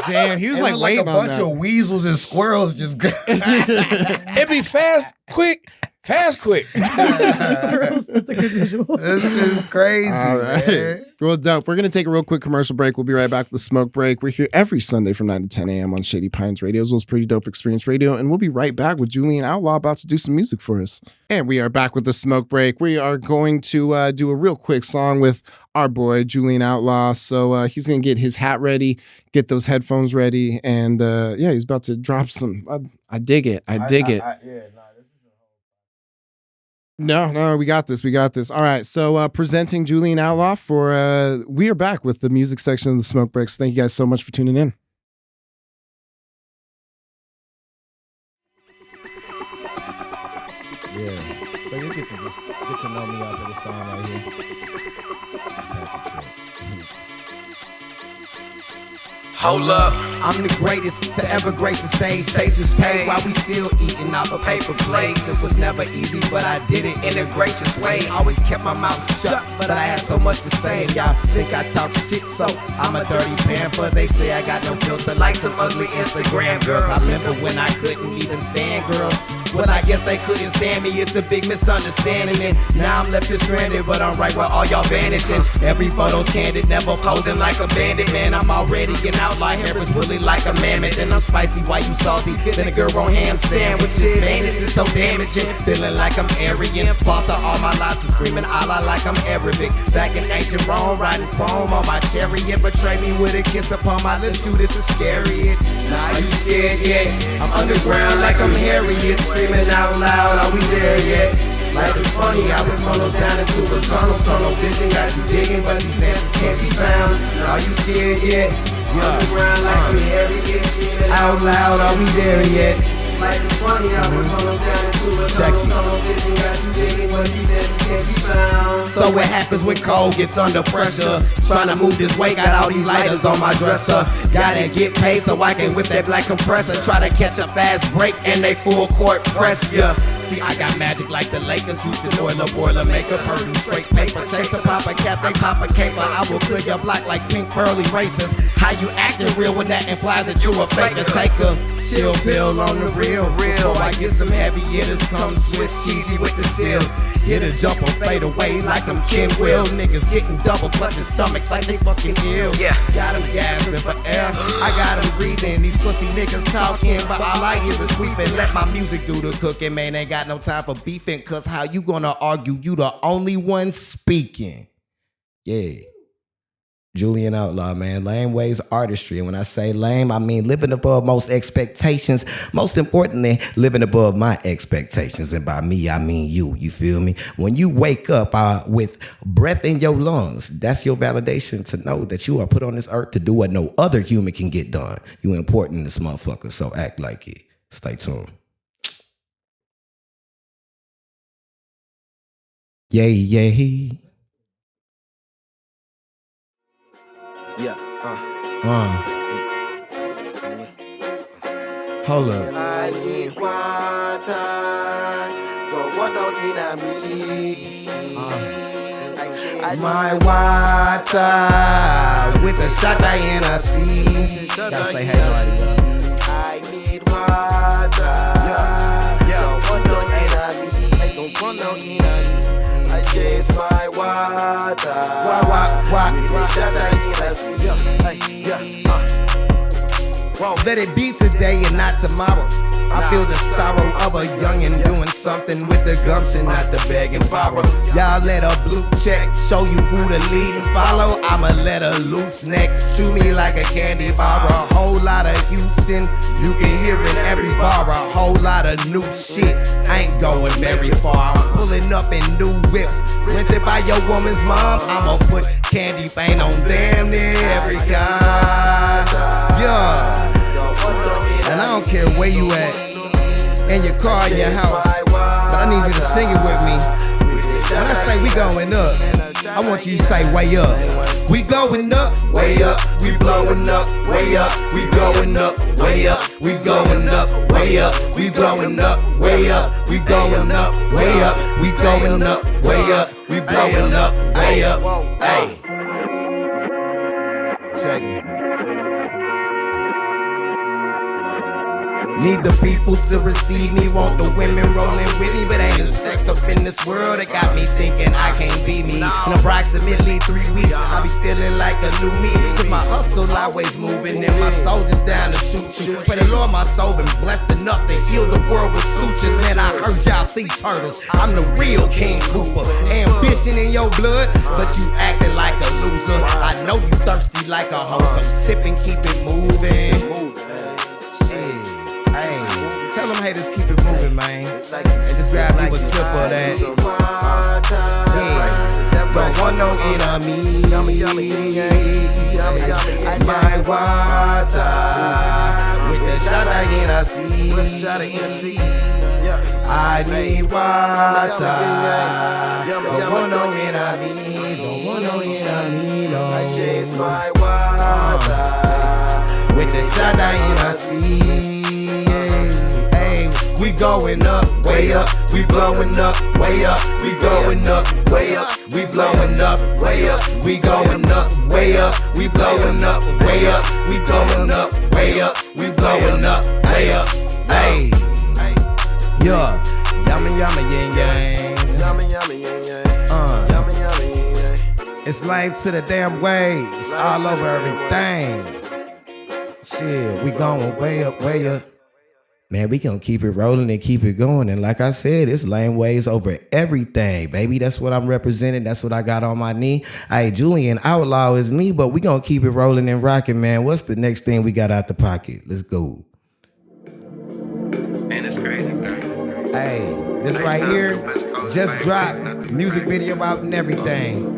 Damn, he was like waiting a bunch of weasels and squirrels just. It'd be fast, quick, Fast quick. That's a good visual. This is crazy, All right. man. Real dope. We're going to take a real quick commercial break. We'll be right back with the smoke break. We're here every Sunday from 9 to 10 a.m. on Shady Pines Radio, as well as Pretty Dope Xperience Radio. And we'll be right back with Julian Outlaw about to do some music for us. And we are back with the smoke break. We are going to do a real quick song with our boy, Julian Outlaw. So he's going to get his hat ready, get those headphones ready. And yeah, he's about to drop some. I dig it. I dig it. No, we got this. All right, so presenting Julian Outlaw for, we are back with the music section of the Smoke Breaks. Thank you guys so much for tuning in. Yeah. So you get to just get to know me off of the song right here. Just had to check. Hold up, I'm the greatest to ever grace the stage. Taste paid while we still eating off of paper plates. It was never easy, but I did it in a gracious way. Always kept my mouth shut, but I had so much to say. Y'all think I talk shit, so I'm a dirty pamper. They say I got no filter like some ugly Instagram girls. I remember when I couldn't even stand girls. Well, I guess they couldn't stand me, it's a big misunderstanding. And now I'm left here stranded, but I'm right where all y'all vanishing. Every photo's candid, never posing like a bandit. Man, I'm already an outlaw, hair is woolly like a mammoth. And I'm spicy, why you salty? Vinegar on ham sandwiches. Man, this is so damaging, feeling like I'm Aryan. Foster all my lies and screaming Allah like I'm Arabic. Back in ancient Rome, riding chrome on my chariot. Betray me with a kiss upon my lips, dude, this is scary. Nah, you scared yet? I'm underground like I'm Harriet. Screaming out loud, are we there yet? Life is funny, how it funnels down into a tunnel vision got you digging, but these answers can't be found. Are you scared yet? You're underground like I'm Harriet. Screaming out loud, are we there yet? Life is funny, how it funnels down into a tunnel vision got you digging, but these answers can't be found. So what happens when cold gets under pressure? Trying to move this weight, got all these lighters on my dresser. Gotta get paid so I can whip that black compressor. Try to catch a fast break and they full court press ya. See, I got magic like the Lakers. Houston boiler maker. Purdue straight paper. Chaser, pop a cap, they pop a caper. I will clear your block like pink pearly racers. How you acting real when that implies that you a faker? Take a chill pill on the real. Before I get some heavy hitters, come Swiss cheesy with the seal. Hit a jump or fade away like I'm Ken Will. Niggas getting double clutching stomachs like they fucking ill. Yeah. Got them gasping for air. I got them breathing. These pussy niggas talking, but all I hear is sweeping. Let my music do the cooking, man. Ain't got no time for beefing. Cause how you gonna argue? You the only one speaking. Yeah. Julian Outlaw, man. Lame ways artistry. And when I say lame, I mean living above most expectations. Most importantly, living above my expectations. And by me, I mean you. You feel me? When you wake up with breath in your lungs, that's your validation to know that you are put on this earth to do what no other human can get done. You important in this motherfucker, so act like it. Stay tuned. Yay, yay. Yeah, Hold up. I need water. Don't want no enemy. I My water with a shot of Hennessy. Gotta say hey, like, I need water. Yeah. Don't want no enemy. Don't want no enemy. I chase my water. With a shot of Hennessy. let it be today and not tomorrow. I feel the sorrow of a youngin' doing something with the gumption, not the beg and borrow. Y'all let a blue check show you who to lead and follow. I'ma let a loose neck chew me like a candy bar. A whole lot of Houston, you can hear in every bar. A whole lot of new shit, I ain't going very far. I'm pulling up in new whips, rented by your woman's mom. I'ma put candy paint on damn near every car. Yeah. And I don't care where you at, in your car, in your house, but I need you to sing it with me. When I say we going up, I want you to say way up. We going up, way up, we blowing up, way up, we going up, way up, we going up, way up, we blowing up, way up, we going up, way up, we going up, way up, we blowing up, way up, hey. Check me. Need the people to receive me, want the women rolling with me, but ain't a stacked up in this world that got me thinking I can't be me. In approximately 3 weeks, I be feeling like a new me, cause my hustle always moving and my soul just down to shoot you. But the Lord, my soul been blessed enough to heal the world with sutures. Man, I heard y'all see turtles, I'm the real King Cooper. Ambition in your blood, but you acting like a loser. I know you thirsty like a hoe, so sip and keep it moving. Hey, tell them haters keep it moving, man. And just grab you a sip of that. Yeah, don't want no enemy. It's my water with the shot of Hennessy. I need water. Don't want no enemy. No. I chase my water with the shot of Hennessy. We going up, way up, we blowing up, way up, we going up, way up, we blowing up, way up, we going up, way up, we blowing up, way up, we going up, way up, we blowing up, way up, hey, yeah, yummy, yang, yummy, yang, yummy, yang. It's life to the damn way, it's all over everything. Shit, we going way up, way up. Man, we gonna keep it rolling and keep it going. And like I said, it's lane ways over everything, baby. That's what I'm representing. That's what I got on my knee. Hey, Julian Outlaw is me, but we gonna keep it rolling and rocking, man. What's the next thing we got out the pocket? Let's go. Man, it's crazy, man. Hey, this right here just dropped. Music video out and everything.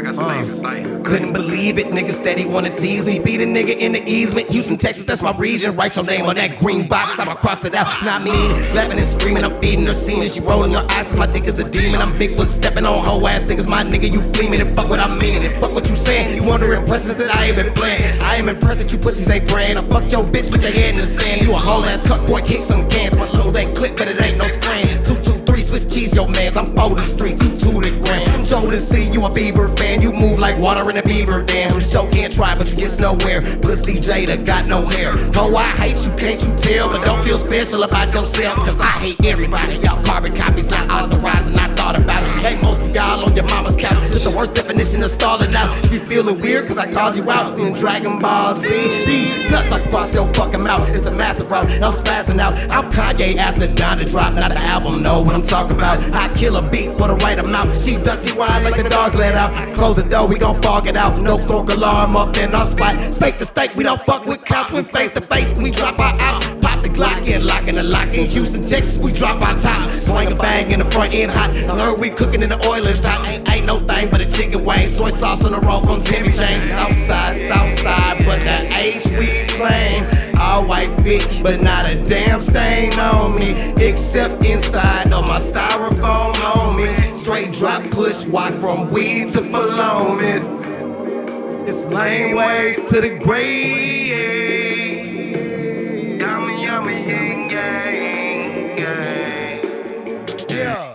Couldn't believe it, niggas steady wanna tease me. Beat a nigga in the easement. Houston, Texas, that's my region. Write your name on that green box, I'ma cross it out. Not mean, laughing and screaming, I'm feeding her semen. She rolling her eyes cause my dick is a demon. I'm Bigfoot stepping on hoe ass niggas. My nigga, you fleeing and fuck what I'm meaning. And fuck what you saying. You under impressions that I ain't been playing. I am impressed that you pussies ain't praying. I fuck your bitch, put your head in the sand. You a whole ass cuck boy, kick some cans. My load that clip, but it ain't no spraying. 223 Swiss cheese, yo mans. I'm 40 streets, you 2 the grand. I'm Jordan C, you a Bieber fan. You move like water in a beaver dam. The show can't try, but you get nowhere. Pussy Jada got no hair. Oh, I hate you, can't you tell? But don't feel special about yourself, cause I hate everybody. Y'all carbon copies not authorized and I thought about it. Ain't most of y'all on your mama's couch. Just the worst definition of stalling out. If you feeling weird, cause I called you out in Dragon Ball Z. These nuts across your fucking mouth. It's a massive route, I'm spazzing out. I'm Kanye after Donda drop, not the album, know what I'm talking about. I kill a beat for the right amount. She dirty wine like the dogs let out. Close the door, we gon' fog it out. No smoke alarm up in our spot. State to state, we don't fuck with cops. When face to face, we drop our outs. Pop the Glock in, locking the locks. In Houston, Texas, we drop our top. Swing a bang in the front end hot. I heard we cooking in the oil is hot. Ain't no thing but a chicken wing. Soy sauce on the roll from Timmy Chains. Outside, south side, but the H we claim. All white fit, but not a damn stain on me. Except inside of my styrofoam homie. Straight drop push, walk from weed to Philomath. It's lane ways to the grave. Yummy, yummy, yang, yang, yang. Yeah.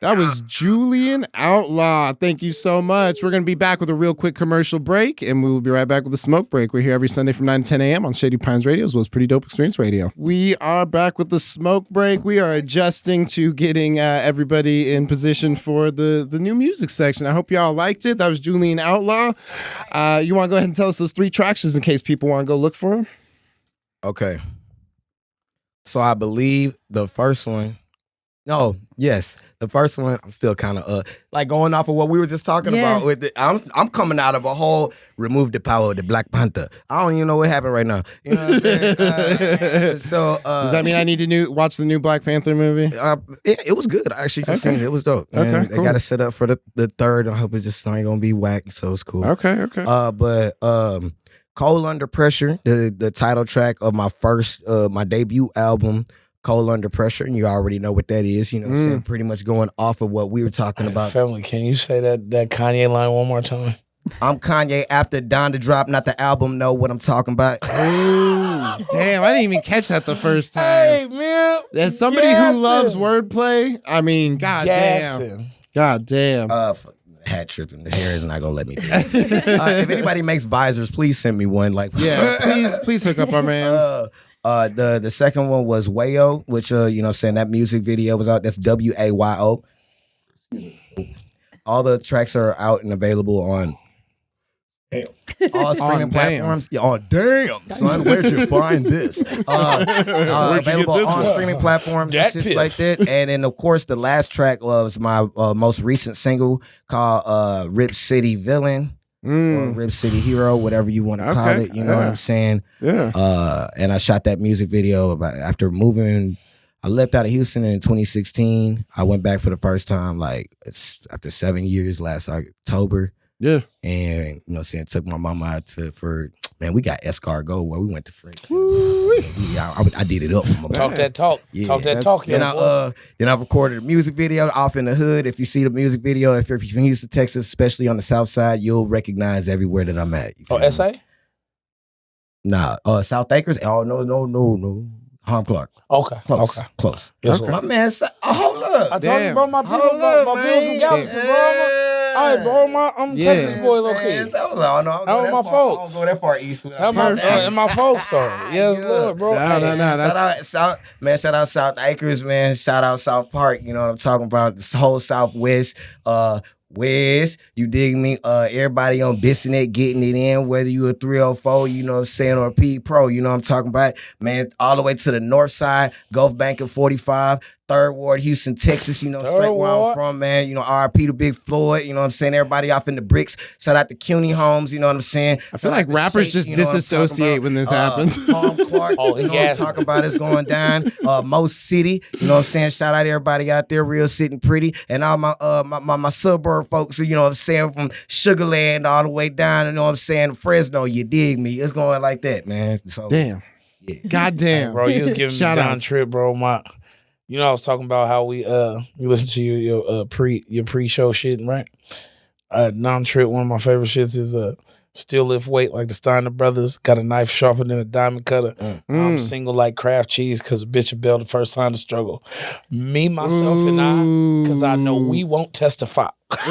That was Julian Outlaw. Thank you so much. We're going to be back with a real quick commercial break, and we will be right back with a smoke break. We're here every Sunday from 9 to 10 a.m. on Shady Pines Radio, as well as Pretty Dope Experience Radio. We are back with the smoke break. We are adjusting to getting everybody in position for the new music section. I hope y'all liked it. That was Julian Outlaw. You want to go ahead and tell us those 3 tracks just in case people want to go look for them? Okay. So I believe the first one. No, yes. The first one, I'm still kind of like going off of what we were just talking about with it. I'm coming out of a whole remove the power of the Black Panther. I don't even know what happened right now. You know what I'm saying? Does that mean I need to watch the new Black Panther movie? It was good. I actually just seen it. It was dope. Okay, and cool. They got it set up for the third. I hope it just ain't gonna be whack. So it's cool. Okay. But Cold Under Pressure, the title track of my first my debut album. Cold Under Pressure, and you already know what that is. You know what I'm saying? Pretty much going off of what we were talking about. Family, can you say that Kanye line one more time? I'm Kanye after Donda drop, not the album. Know what I'm talking about. Ooh, damn, I didn't even catch that the first time. Hey, man. As somebody who loves wordplay, I mean, goddamn. Hat tripping. The hair is not gonna let me do it. If anybody makes visors, please send me one. Like, yeah, please hook up our mans. The second one was Wayo, which that music video was out. That's WAYO. All the tracks are out and available on all streaming platforms. Yeah, damn, son, where'd you find this? Available on streaming platforms and shit like that. And then, of course, the last track was my most recent single called Rip City Villain. Or Rip City Hero, whatever you want to call it. You know what I'm saying? Yeah. And I shot that music video after moving. I left out of Houston in 2016. I went back for the first time, after 7 years last October. Yeah. And, took my mama out we got escargot where we went to Frank. I did it up for my Talk that talk. Yeah, talk that talk. Then I recorded a music video off in the hood. If you see the music video, if you're from Houston, Texas, especially on the south side, you'll recognize everywhere that I'm at. SA? Nah. South Acres? Oh, no. Harm Clark. Okay. Close. Yes, My man said, hold up. I told you, bro, my people from Galveston, bro. All right, bro, I'm a Texas boy, low key. That was my folks. I don't go that far east. That's my folks, though. Yes, Lord, bro. No. Shout out South Acres, man. Shout out South Park. You know what I'm talking about? This whole Southwest. Wes, you dig me? Everybody on Bissonnette getting it in, whether you a 304, you know what I'm saying, or a P Pro, you know what I'm talking about? Man, all the way to the north side, Gulf Bank and 45, 3rd Ward, Houston, Texas, straight where I'm from, man. RIP to Big Floyd, you know what I'm saying? Everybody off in the bricks. Shout out to CUNY Homes, you know what I'm saying? I feel like rappers just disassociate when this happens. Palm Clark, you know what I'm talking about, is going down. Most City, you know what I'm saying? Shout out to everybody out there, real sitting pretty. And all my suburb folks, you know what I'm saying, from Sugarland all the way down, you know what I'm saying, Fresno, you dig me? It's going like that, man. So, damn. Yeah. Goddamn. Bro, you was giving me Don Trip, bro. I was talking about how we you listen to your pre-show shit, right? Don Trip, one of my favorite shits is still lift weight like the Steiner brothers. Got a knife sharper than a diamond cutter. I'm single like Kraft cheese because a bitch will bail the first sign of struggle. Me, myself, and I, because I know we won't testify. Stop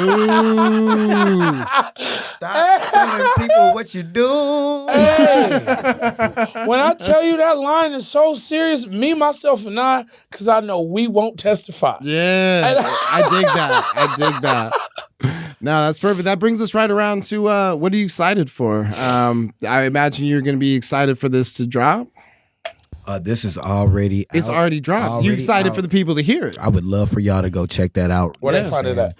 telling people what you do. Hey. When I tell you that line is so serious, me, myself, and I, because I know we won't testify. Yeah, I dig that. No, that's perfect. That brings us right around to what are you excited for? I imagine you're going to be excited for this to drop. This is already out. It's already dropped. You excited for the people to hear it? I would love for y'all to go check that out. Where they find it at?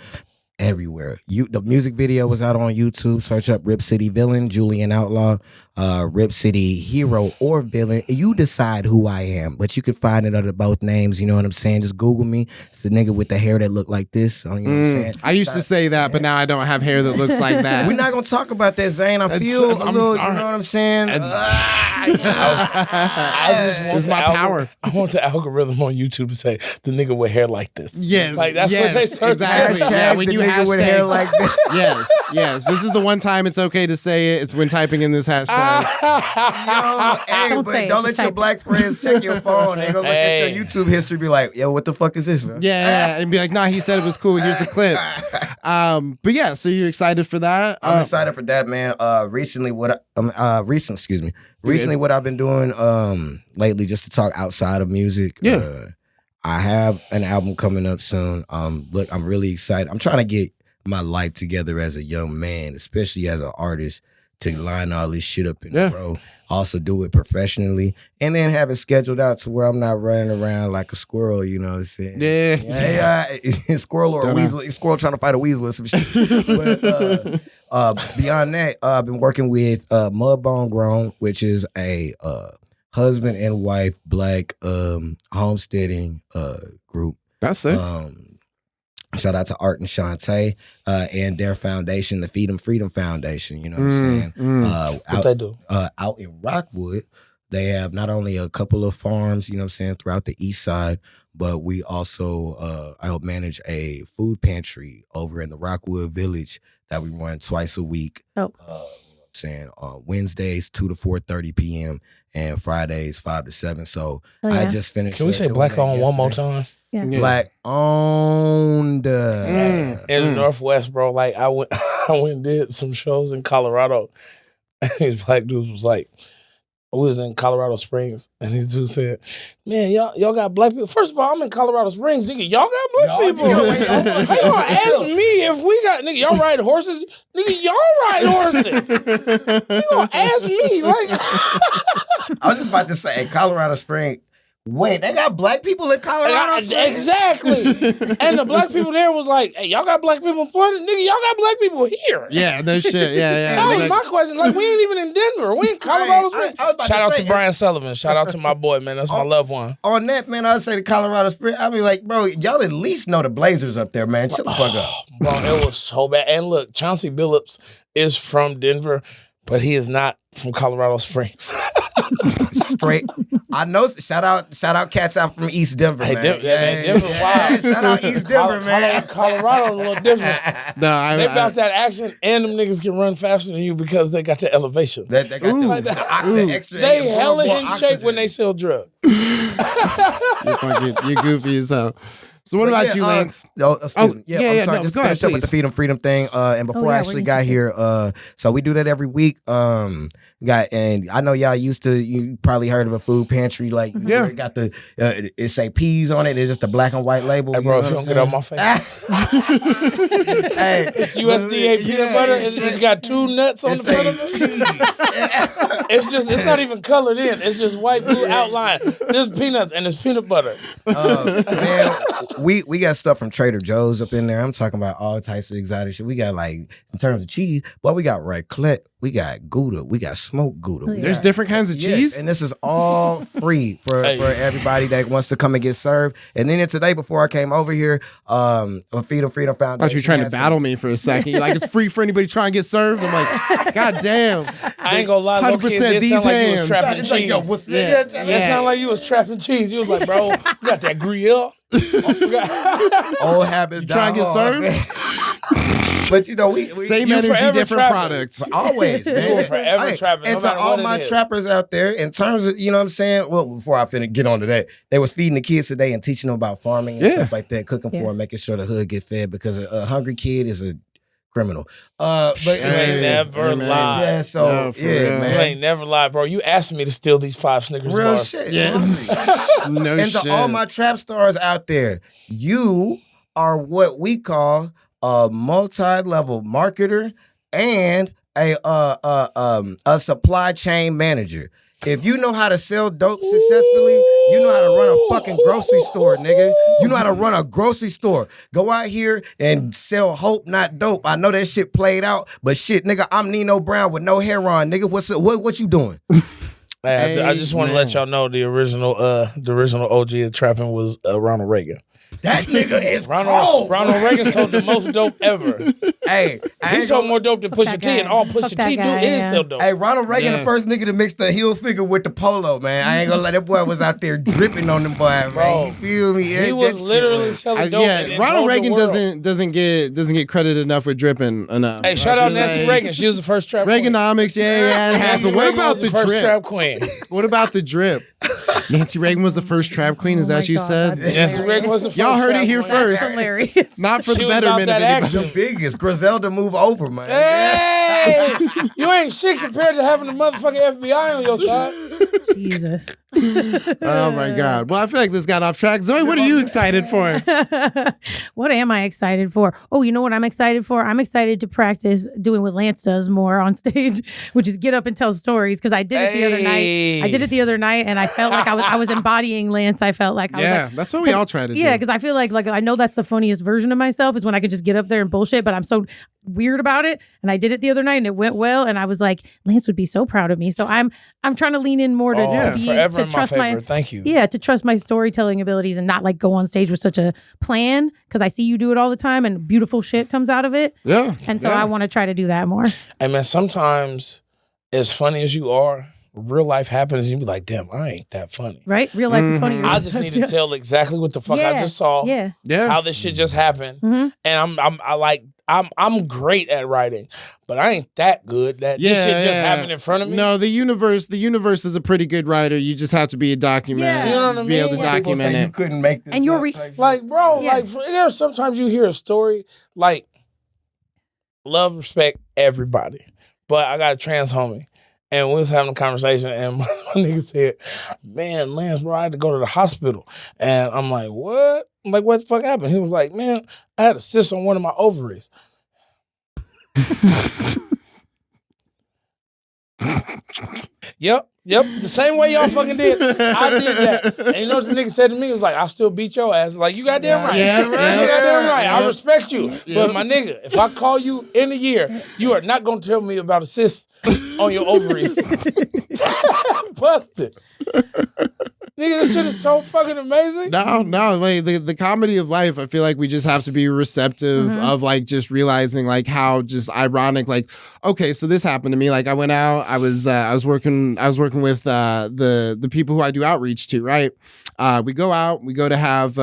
Everywhere. The music video was out on YouTube. Search up Rip City Villain, Julian Outlaw, Rip City Hero or Villain. You decide who I am, but you can find it under both names. You know what I'm saying? Just Google me. It's the nigga with the hair that look like this. You know what I'm saying? I used to say that, but now I don't have hair that looks like that. We're not gonna talk about that, Zane. I feel a little. You know what I'm saying? I just want my power. I want the algorithm on YouTube to say the nigga with hair like this. Yes, like that's what they search. Exactly. Yeah, when you nigga with hair like that. Yes. This is the one time it's okay to say it. It's when typing in this hashtag. Don't let your black friends check your phone. They go look at your YouTube history, be like, "Yo, what the fuck is this, man?" Yeah, and be like, "Nah, he said it was cool. Here's a clip." But yeah, so you're excited for that? I'm excited for that, man. Recently, what I've been doing lately, just to talk outside of music. Yeah. I have an album coming up soon. Look, I'm really excited. I'm trying to get my life together as a young man, especially as an artist, to line all this shit up in a row. Also do it professionally, and then have it scheduled out to where I'm not running around like a squirrel, you know what I'm saying? Yeah. Squirrel or a weasel. Squirrel trying to fight a weasel or some shit. But beyond that, I've been working with Mudbone Grown, which is a husband and wife black homesteading group. That's it. Shout out to Art and Shantae and their foundation, the Feed 'em Freedom Foundation. You know what I'm saying? What they do? Out in Rockwood, they have not only a couple of farms, you know what I'm saying, throughout the east side, but we also, I help manage a food pantry over in the Rockwood Village that we run twice a week. You know what I'm saying? Wednesdays, 2 to 4:30 p.m. and Fridays, 5 to 7. So I just finished. Can we say black on one more time? Yeah. Black owned in the Northwest, bro. Like I went and did some shows in Colorado. These black dudes was like, We was in Colorado Springs, and these dudes said, "Man, y'all got black people." First of all, I'm in Colorado Springs, nigga. Y'all got black people. How y'all ask me if we got nigga? Y'all ride horses, nigga. Y'all ride horses. You gonna ask me like? I was just about to say, Colorado Springs. Wait, they got black people in Colorado Springs? Exactly. And the black people there was like, "Hey, y'all got black people in Florida, nigga. Y'all got black people here." Yeah, no shit. Yeah. That was my question. Like, we ain't even in Denver. We in Colorado Springs. Shout out to Brian Sullivan. Shout out to my boy, man. That's my loved one. On that, man, I'd say the Colorado Springs. I be like, bro, y'all at least know the Blazers up there, man. Shut the fuck up. Bro, it was so bad. And look, Chauncey Billups is from Denver, but he is not from Colorado Springs. Straight. I know. Shout out cats out from East Denver, man. Denver, wow. Shout out East Denver, man. Colorado's a little different. No, they got that action, and them niggas can run faster than you because they got the elevation. They got the extra. They hella in shape when they sell drugs. You're goofy as hell. So what about you, Lance? I'm sorry. No, Just go finish ahead, up with the Feed 'em Freedom thing. And before I actually got here, so we do that every week. And I know y'all you probably heard of a food pantry, like it got the it say peas on it. It's just a black and white label. Hey, bro, if you don't get out my face. Hey, it's USDA peanut butter. It's got 2 nuts on the front of it. It's not even colored in. It's just white blue outline. There's peanuts and it's peanut butter. Man, we got stuff from Trader Joe's up in there. I'm talking about all types of exotic shit. We got like in terms of cheese, but we got raclette, we got Gouda, we got smoked Gouda. There's different kinds of cheese, and this is all free for everybody that wants to come and get served. And then today, before I came over here, Feed 'em Freedom Foundation. I thought you were trying to battle me for a second. You're like, it's free for anybody trying to get served. I'm like, God damn. I ain't gonna lie, 100% these sound like you was hands. trapping It's cheese. like, yo, what's That sound like you was trapping cheese. You was like, bro, you got that grill. Old habits. You trying to get served? But you know, we same energy, different products. Always, man. You forever trapping. And to all my trappers out there, in terms of, you know what I'm saying? Well, before I get on to that, they was feeding the kids today and teaching them about farming and stuff like that, cooking for them, making sure the hood get fed, because a hungry kid is a criminal. But you ain't never lied. Yeah, so man. You ain't never lied, bro. You asked me to steal these 5 Snickers Real bars. shit. Yeah. No and shit. to all my trap stars out there, you are what we call a multi-level marketer and a supply chain manager. If you know how to sell dope successfully, you know how to run a fucking grocery store, nigga. You know how to run a grocery store. Go out here and sell hope, not dope. I know that shit played out, but shit, nigga, I'm Nino Brown with no hair on, nigga. What you doing? Hey, I just want to let y'all know the original OG of trapping was Ronald Reagan. That nigga is Ronald Reagan sold the most dope ever. Hey, he sold more dope than Pusha T, and all Pusha T do is sell dope. Hey, Ronald Reagan, the first nigga to mix the heel figure with the polo, man. I ain't gonna let that boy was out there dripping on them boy, man. Bro, you feel me? He was literally selling dope. Ronald Reagan doesn't get credit enough with dripping enough. Hey, shout out Nancy Reagan. She was the first trap Reaganomics, yeah, it happened. What about the first drip? trap queen? What about the drip? Nancy Reagan was the first trap queen. Is that what you said? Nancy Reagan was the first. Y'all heard it here queen. first. That's hilarious. Not for She the was betterment about of that anybody. The biggest Griselda move over, man. Hey, you ain't shit compared to having the motherfucking FBI on your side. Jesus. Oh my God. Well, I feel like this got off track. Zoe, what are you excited for? What am I excited for? Oh, you know what I'm excited for? I'm excited to practice doing what Lance does more on stage, which is get up and tell stories. Because I did it the other night. I did it the other night, and I felt like I was embodying Lance. I felt like I was like, that's what we all try to do. Yeah, because I feel like I know that's the funniest version of myself is when I could just get up there and bullshit, but I'm so weird about it. And I did it the other night, and it went well. And I was like, Lance would be so proud of me. So I'm trying to lean in more to trust Thank you. Yeah, to trust my storytelling abilities and not like go on stage with such a plan, because I see you do it all the time and beautiful shit comes out of it. Yeah. And so I want to try to do that more. Hey man, sometimes as funny as you are, real life happens and you be like, damn, I ain't that funny. Right? Real life is funny. I just need to tell exactly what the fuck I just saw. Yeah. How this shit just happened. And I'm great at writing, but I ain't that good. This shit just happened in front of me. No, the universe is a pretty good writer. You just have to be a documenter. Yeah. You know what I mean? Be able to document it. You couldn't make this. And you're like, bro, there's sometimes you hear a story like love, respect, everybody. But I got a trans homie. And we was having a conversation, and my nigga said, man, Lance, bro, I had to go to the hospital. And I'm like, what? I'm like, what the fuck happened? He was like, man, I had a cyst on one of my ovaries. Yep. The same way y'all fucking did. I did that. And you know what the nigga said to me? He was like, I'll still beat your ass. Like, you goddamn right. Yeah, You goddamn right. I respect you. Yeah. But my nigga, if I call you in a year, you are not gonna tell me about a cyst on your ovaries. Busted. Nigga, this shit is so fucking amazing. No, like the comedy of life, I feel like we just have to be receptive of like just realizing like how just ironic, like, okay, so this happened to me. Like I went out, I was working with the people who I do outreach to, right? We go out, we go to have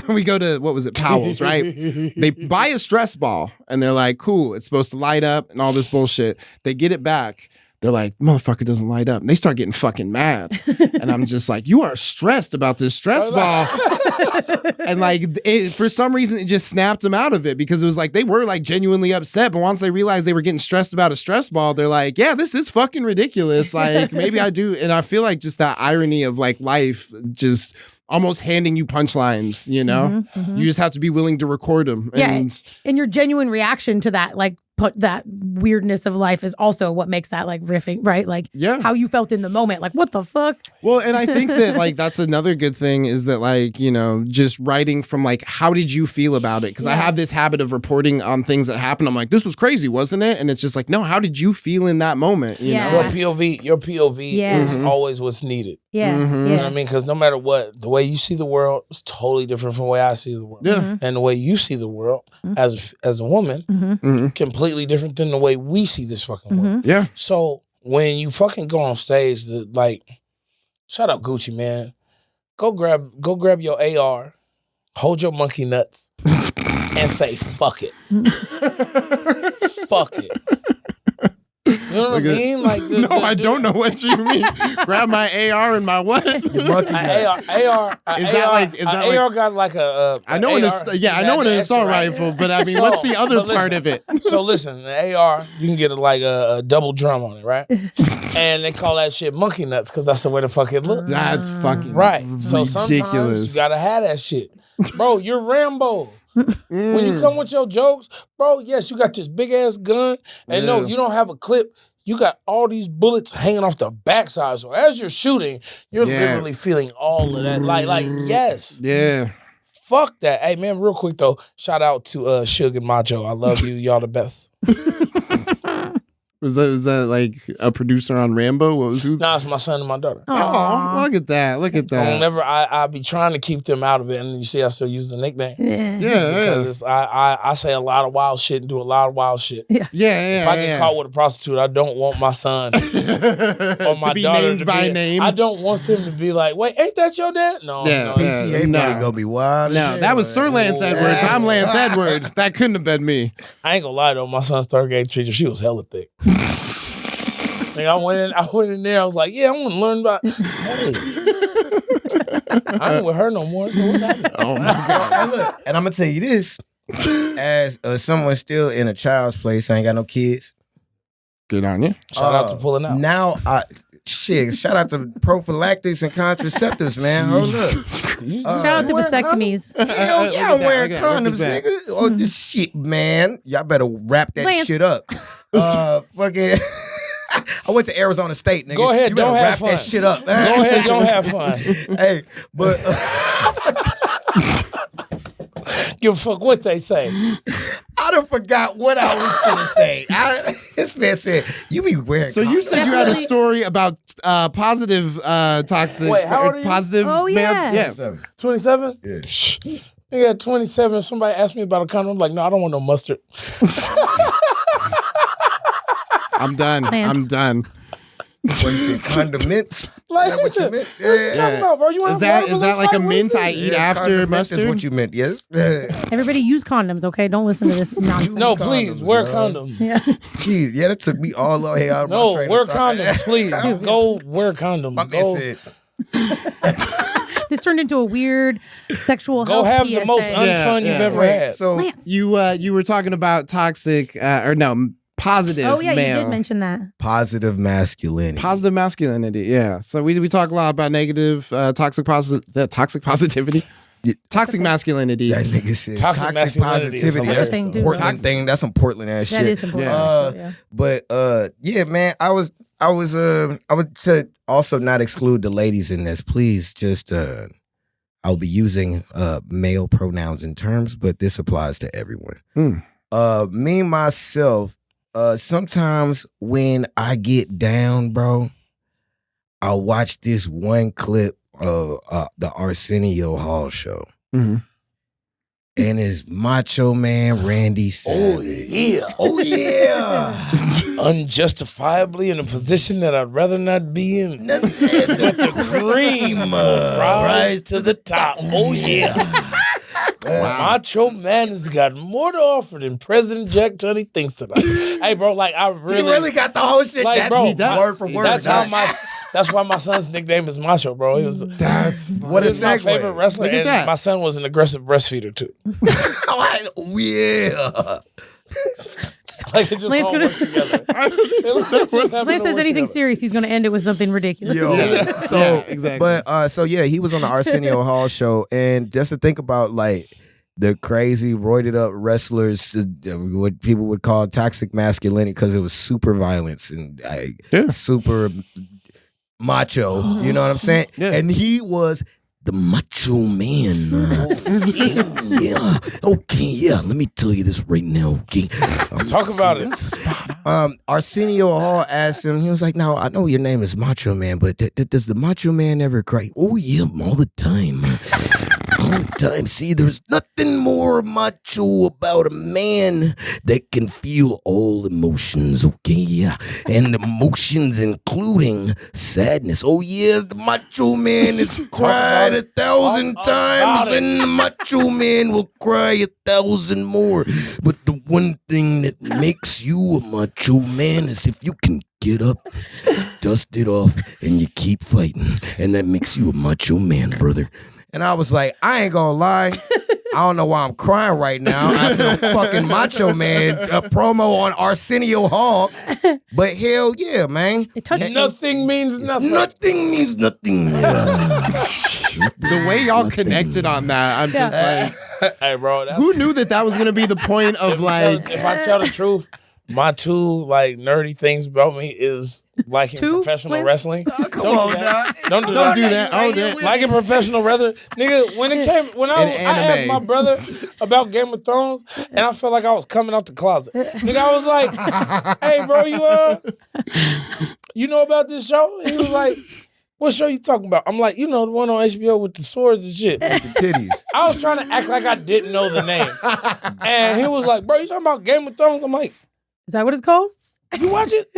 we go to, what was it, Powell's, right? They buy a stress ball and they're like, cool, it's supposed to light up and all this bullshit. They get it back. They're like, motherfucker doesn't light up. And they start getting fucking mad. And I'm just like, you are stressed about this stress ball. And like, for some reason, it just snapped them out of it because it was like, they were like genuinely upset. But once they realized they were getting stressed about a stress ball, they're like, yeah, this is fucking ridiculous. Like, maybe I do. And I feel like just that irony of like life just almost handing you punchlines, you know? You just have to be willing to record them. And your genuine reaction to that, like, put that weirdness of life is also what makes that like riffing, right? Like how you felt in the moment, like what the fuck? Well, and I think that like that's another good thing is that like, you know, just writing from like, how did you feel about it? Because I have this habit of reporting on things that happen. I'm like, this was crazy, wasn't it? And it's just like, no, how did you feel in that moment? You know? Your POV is always what's needed. You know what I mean? Because no matter what, the way you see the world is totally different from the way I see the world. And the way you see the world as a woman, completely different than the way we see this fucking world. Yeah. So when you fucking go on stage, like, shout out Gucci, man. Go grab your AR, hold your monkey nuts, and say fuck it. Fuck it. You know what I mean? Like, I don't know what you mean. Grab my AR and my what? AR got like a I know an assault rifle, but I mean, what's the other part of it? So listen, the AR, you can get a double drum on it, right? And they call that shit monkey nuts because that's the way the fuck it looks. That's fucking right. So ridiculous. sometimes you gotta have that shit, bro. You're Rambo. When you come with your jokes, bro, yes, you got this big ass gun, and no, you don't have a clip. You got all these bullets hanging off the backside. So as you're shooting, you're literally feeling all of that. Like, yes. Yeah. Fuck that. Hey, man, real quick, though, shout out to Suge and Macho. I love you. Y'all the best. Was that like a producer on Rambo? What was who? Nah, it's my son and my daughter. Oh, look at that! Look at that! I be trying to keep them out of it, and you see, I still use the nickname. Because I say a lot of wild shit and do a lot of wild shit. If I get caught with a prostitute, I don't want my son or my to be daughter named by name. I don't want them to be like, wait, ain't that your dad? No, PTA gonna be wild. No, that was Sir Lance Edwards. I'm Lance Edwards. That couldn't have been me. I ain't gonna lie though, my son's third grade teacher, she was hella thick. Like I went in there. I was like, "Yeah, I want to learn about." Hey, I ain't with her no more. So what's happening? Oh my god! And I'm gonna tell you this: as someone still in a child's place, I ain't got no kids. Good on you. Shout out to pulling out. Now, shout out to prophylactics and contraceptives, man. Hold up. Shout out to vasectomies. Hell yeah, I'm wearing condoms, nigga. Oh, this shit, man. Y'all better wrap that shit up. Fucking. I went to Arizona State, nigga. Go ahead, you better don't wrap have fun. that shit up. Go ahead, don't have fun. Hey, but give a fuck what they say. I done forgot what I was gonna say. This man said, you be wearing So you said you had a story about positive toxic. Wait, how old are you? Positive. Oh, yeah. 27? Yeah. Nigga at 27, somebody asked me about a condom. I'm like, no, I don't want no mustard. I'm done. Lance. I'm done. What is it, condiments? Like, Is that what you meant? what you talking about, bro? You want Is that like a mint I eat after condiments mustard? is what you meant, yes? Everybody use condoms, okay? Don't listen to this nonsense. No, please, Condoms, wear yo. condoms. Yeah. Jeez, yeah, that took me all the way out of No, my train wear of thought. condoms, please. Go wear condoms. My man said, This turned into a weird sexual Go health have PSA. the most unfun you've ever wait, had. so Lance. You were talking about toxic or no positive Oh yeah, male. you did mention that. Positive masculinity. Positive masculinity, yeah. So we talk a lot about negative, toxic positivity. Toxic masculinity. That nigga said Toxic masculinity is positivity. hilarious, That's though. a Portland thing. That's some Portland ass shit. That is important. Yeah. But yeah, man, I would say also not exclude the ladies in this. Please just I'll be using male pronouns and terms, but this applies to everyone. Me myself, sometimes when I get down, bro, I'll watch this one clip of the Arsenio Hall show. Mm-hmm. And it's Macho Man Randy Savage. Oh yeah. Unjustifiably in a position that I'd rather not be in. The cream Rise to the top. Oh yeah. Macho Man has got more to offer than President Jack Tunney thinks tonight. Hey, bro, like I really got the whole shit. Like, bro, word for word. That's why my son's nickname is Macho, bro. He was That's what He's my favorite wrestler, Look at and that. my son was an aggressive breastfeeder too. Oh yeah. Like it just Lance all gonna- worked together. If Lance says anything serious, he's going to end it with something ridiculous. Yo, Yeah, exactly. But so yeah, he was on the Arsenio Hall show, and just to think about like the crazy roided up wrestlers, what people would call toxic masculinity, because it was super violence and super macho. You know what I'm saying? Yeah. And he was the Macho Man. Yeah. Okay. Yeah. Let me tell you this right now. Okay. Talk about it. Arsenio Hall asked him. He was like, "Now I know your name is Macho Man, but does the Macho Man ever cry?" "Oh yeah, all the time." All the time. See, there's nothing more macho about a man that can feel all emotions, okay? Yeah. And emotions including sadness. Oh, yeah, the Macho Man has cried 1,000 times, and the Macho Man will cry 1,000 more. But the one thing that makes you a Macho Man is if you can get up, dust it off, and you keep fighting. And that makes you a Macho Man, brother. And I was like, I ain't gonna lie. I don't know why I'm crying right now. I feel fucking Macho Man a promo on Arsenio Hall. But hell yeah, man. It touched Nothing means nothing. Nothing means nothing. The way y'all connected on that, I'm just like, Hey, bro. That's, who knew that was going to be the point of like, if I tell the truth, my two like nerdy things about me is liking professional wrestling. Come on now. Don't do that. Oh, that. Liking professional wrestling, nigga. When I asked my brother about Game of Thrones, and I felt like I was coming out the closet. Nigga, I was like, "Hey, bro, you know about this show?" And he was like, "What show you talking about?" I'm like, "You know, the one on HBO with the swords and shit." The titties. I was trying to act like I didn't know the name, and he was like, "Bro, you talking about Game of Thrones?" I'm like, Is that what it's called? "You watch it?"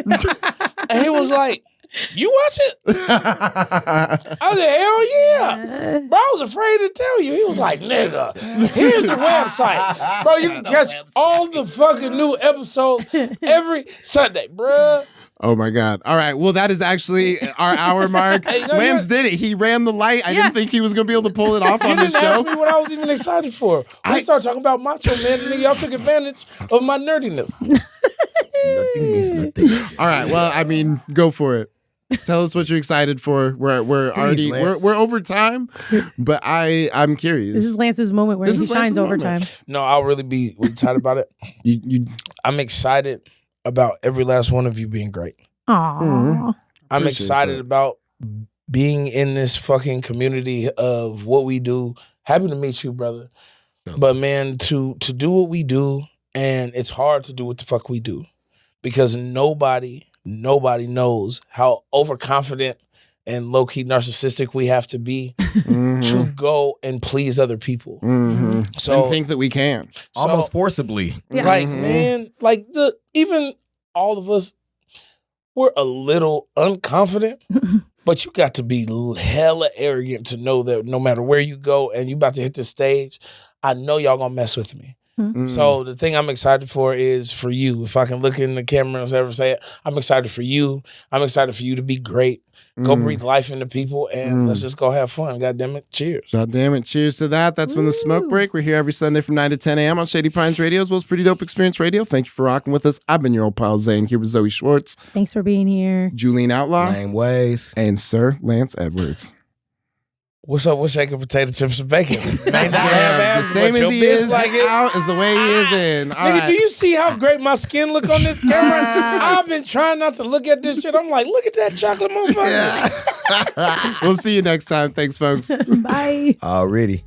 And he was like, "You watch it?" I was like, "Hell yeah." Bro, I was afraid to tell you. He was like, "Nigga, here's the website. Bro, you can catch all the fucking new episodes every Sunday, bro." oh my God. All right. Well, that is actually our hour mark. Hey, no, Lance did it. He ran the light. I didn't think he was going to be able to pull it off You on this didn't ask show. me what I was even excited for. We started talking about Macho Man, nigga. Y'all took advantage of my nerdiness. Nothing means nothing. All right. Well, I mean, go for it. Tell us what you're excited for. We're already Lance. we're over time, but I'm curious. This is Lance's moment where This he is shines Lance's overtime. moment. No, I'll really be excited about it. You I'm excited about every last one of you being great. Aww. Mhm. I'm Appreciate excited that. about being in this fucking community of what we do. Happy to meet you, brother. But man, to do what we do, and it's hard to do what the fuck we do, because nobody knows how overconfident and low-key narcissistic we have to be to go and please other people. So and think that we can. Almost forcibly. like, man, like even all of us, we're a little unconfident, but you got to be hella arrogant to know that no matter where you go and you about to hit the stage, I know y'all gonna mess with me. So the thing I'm excited for is for you. If I can look in the camera and ever say it, I'm excited for you. I'm excited for you to be great. Go breathe life into people and let's just go have fun. God damn it. Cheers. God damn it. Cheers to that. That's been the Smoke Break. We're here every Sunday from 9 to 10 a.m. on Shady Pines Radio as well as Pretty Dope Xperience Radio. Thank you for rocking with us. I've been your old pal Zane here with Zoe Schwartz. Thanks for being here. Julian Outlaw. Lame ways. And Sir Lance Edwards. What's up with shaking potato chips and bacon? May not The have same as he is out is the way he is in. All Nigga, right. do you see how great my skin look on this camera? I've been trying not to look at this shit. I'm like, look at that chocolate motherfucker. We'll see you next time. Thanks, folks. Bye. Already.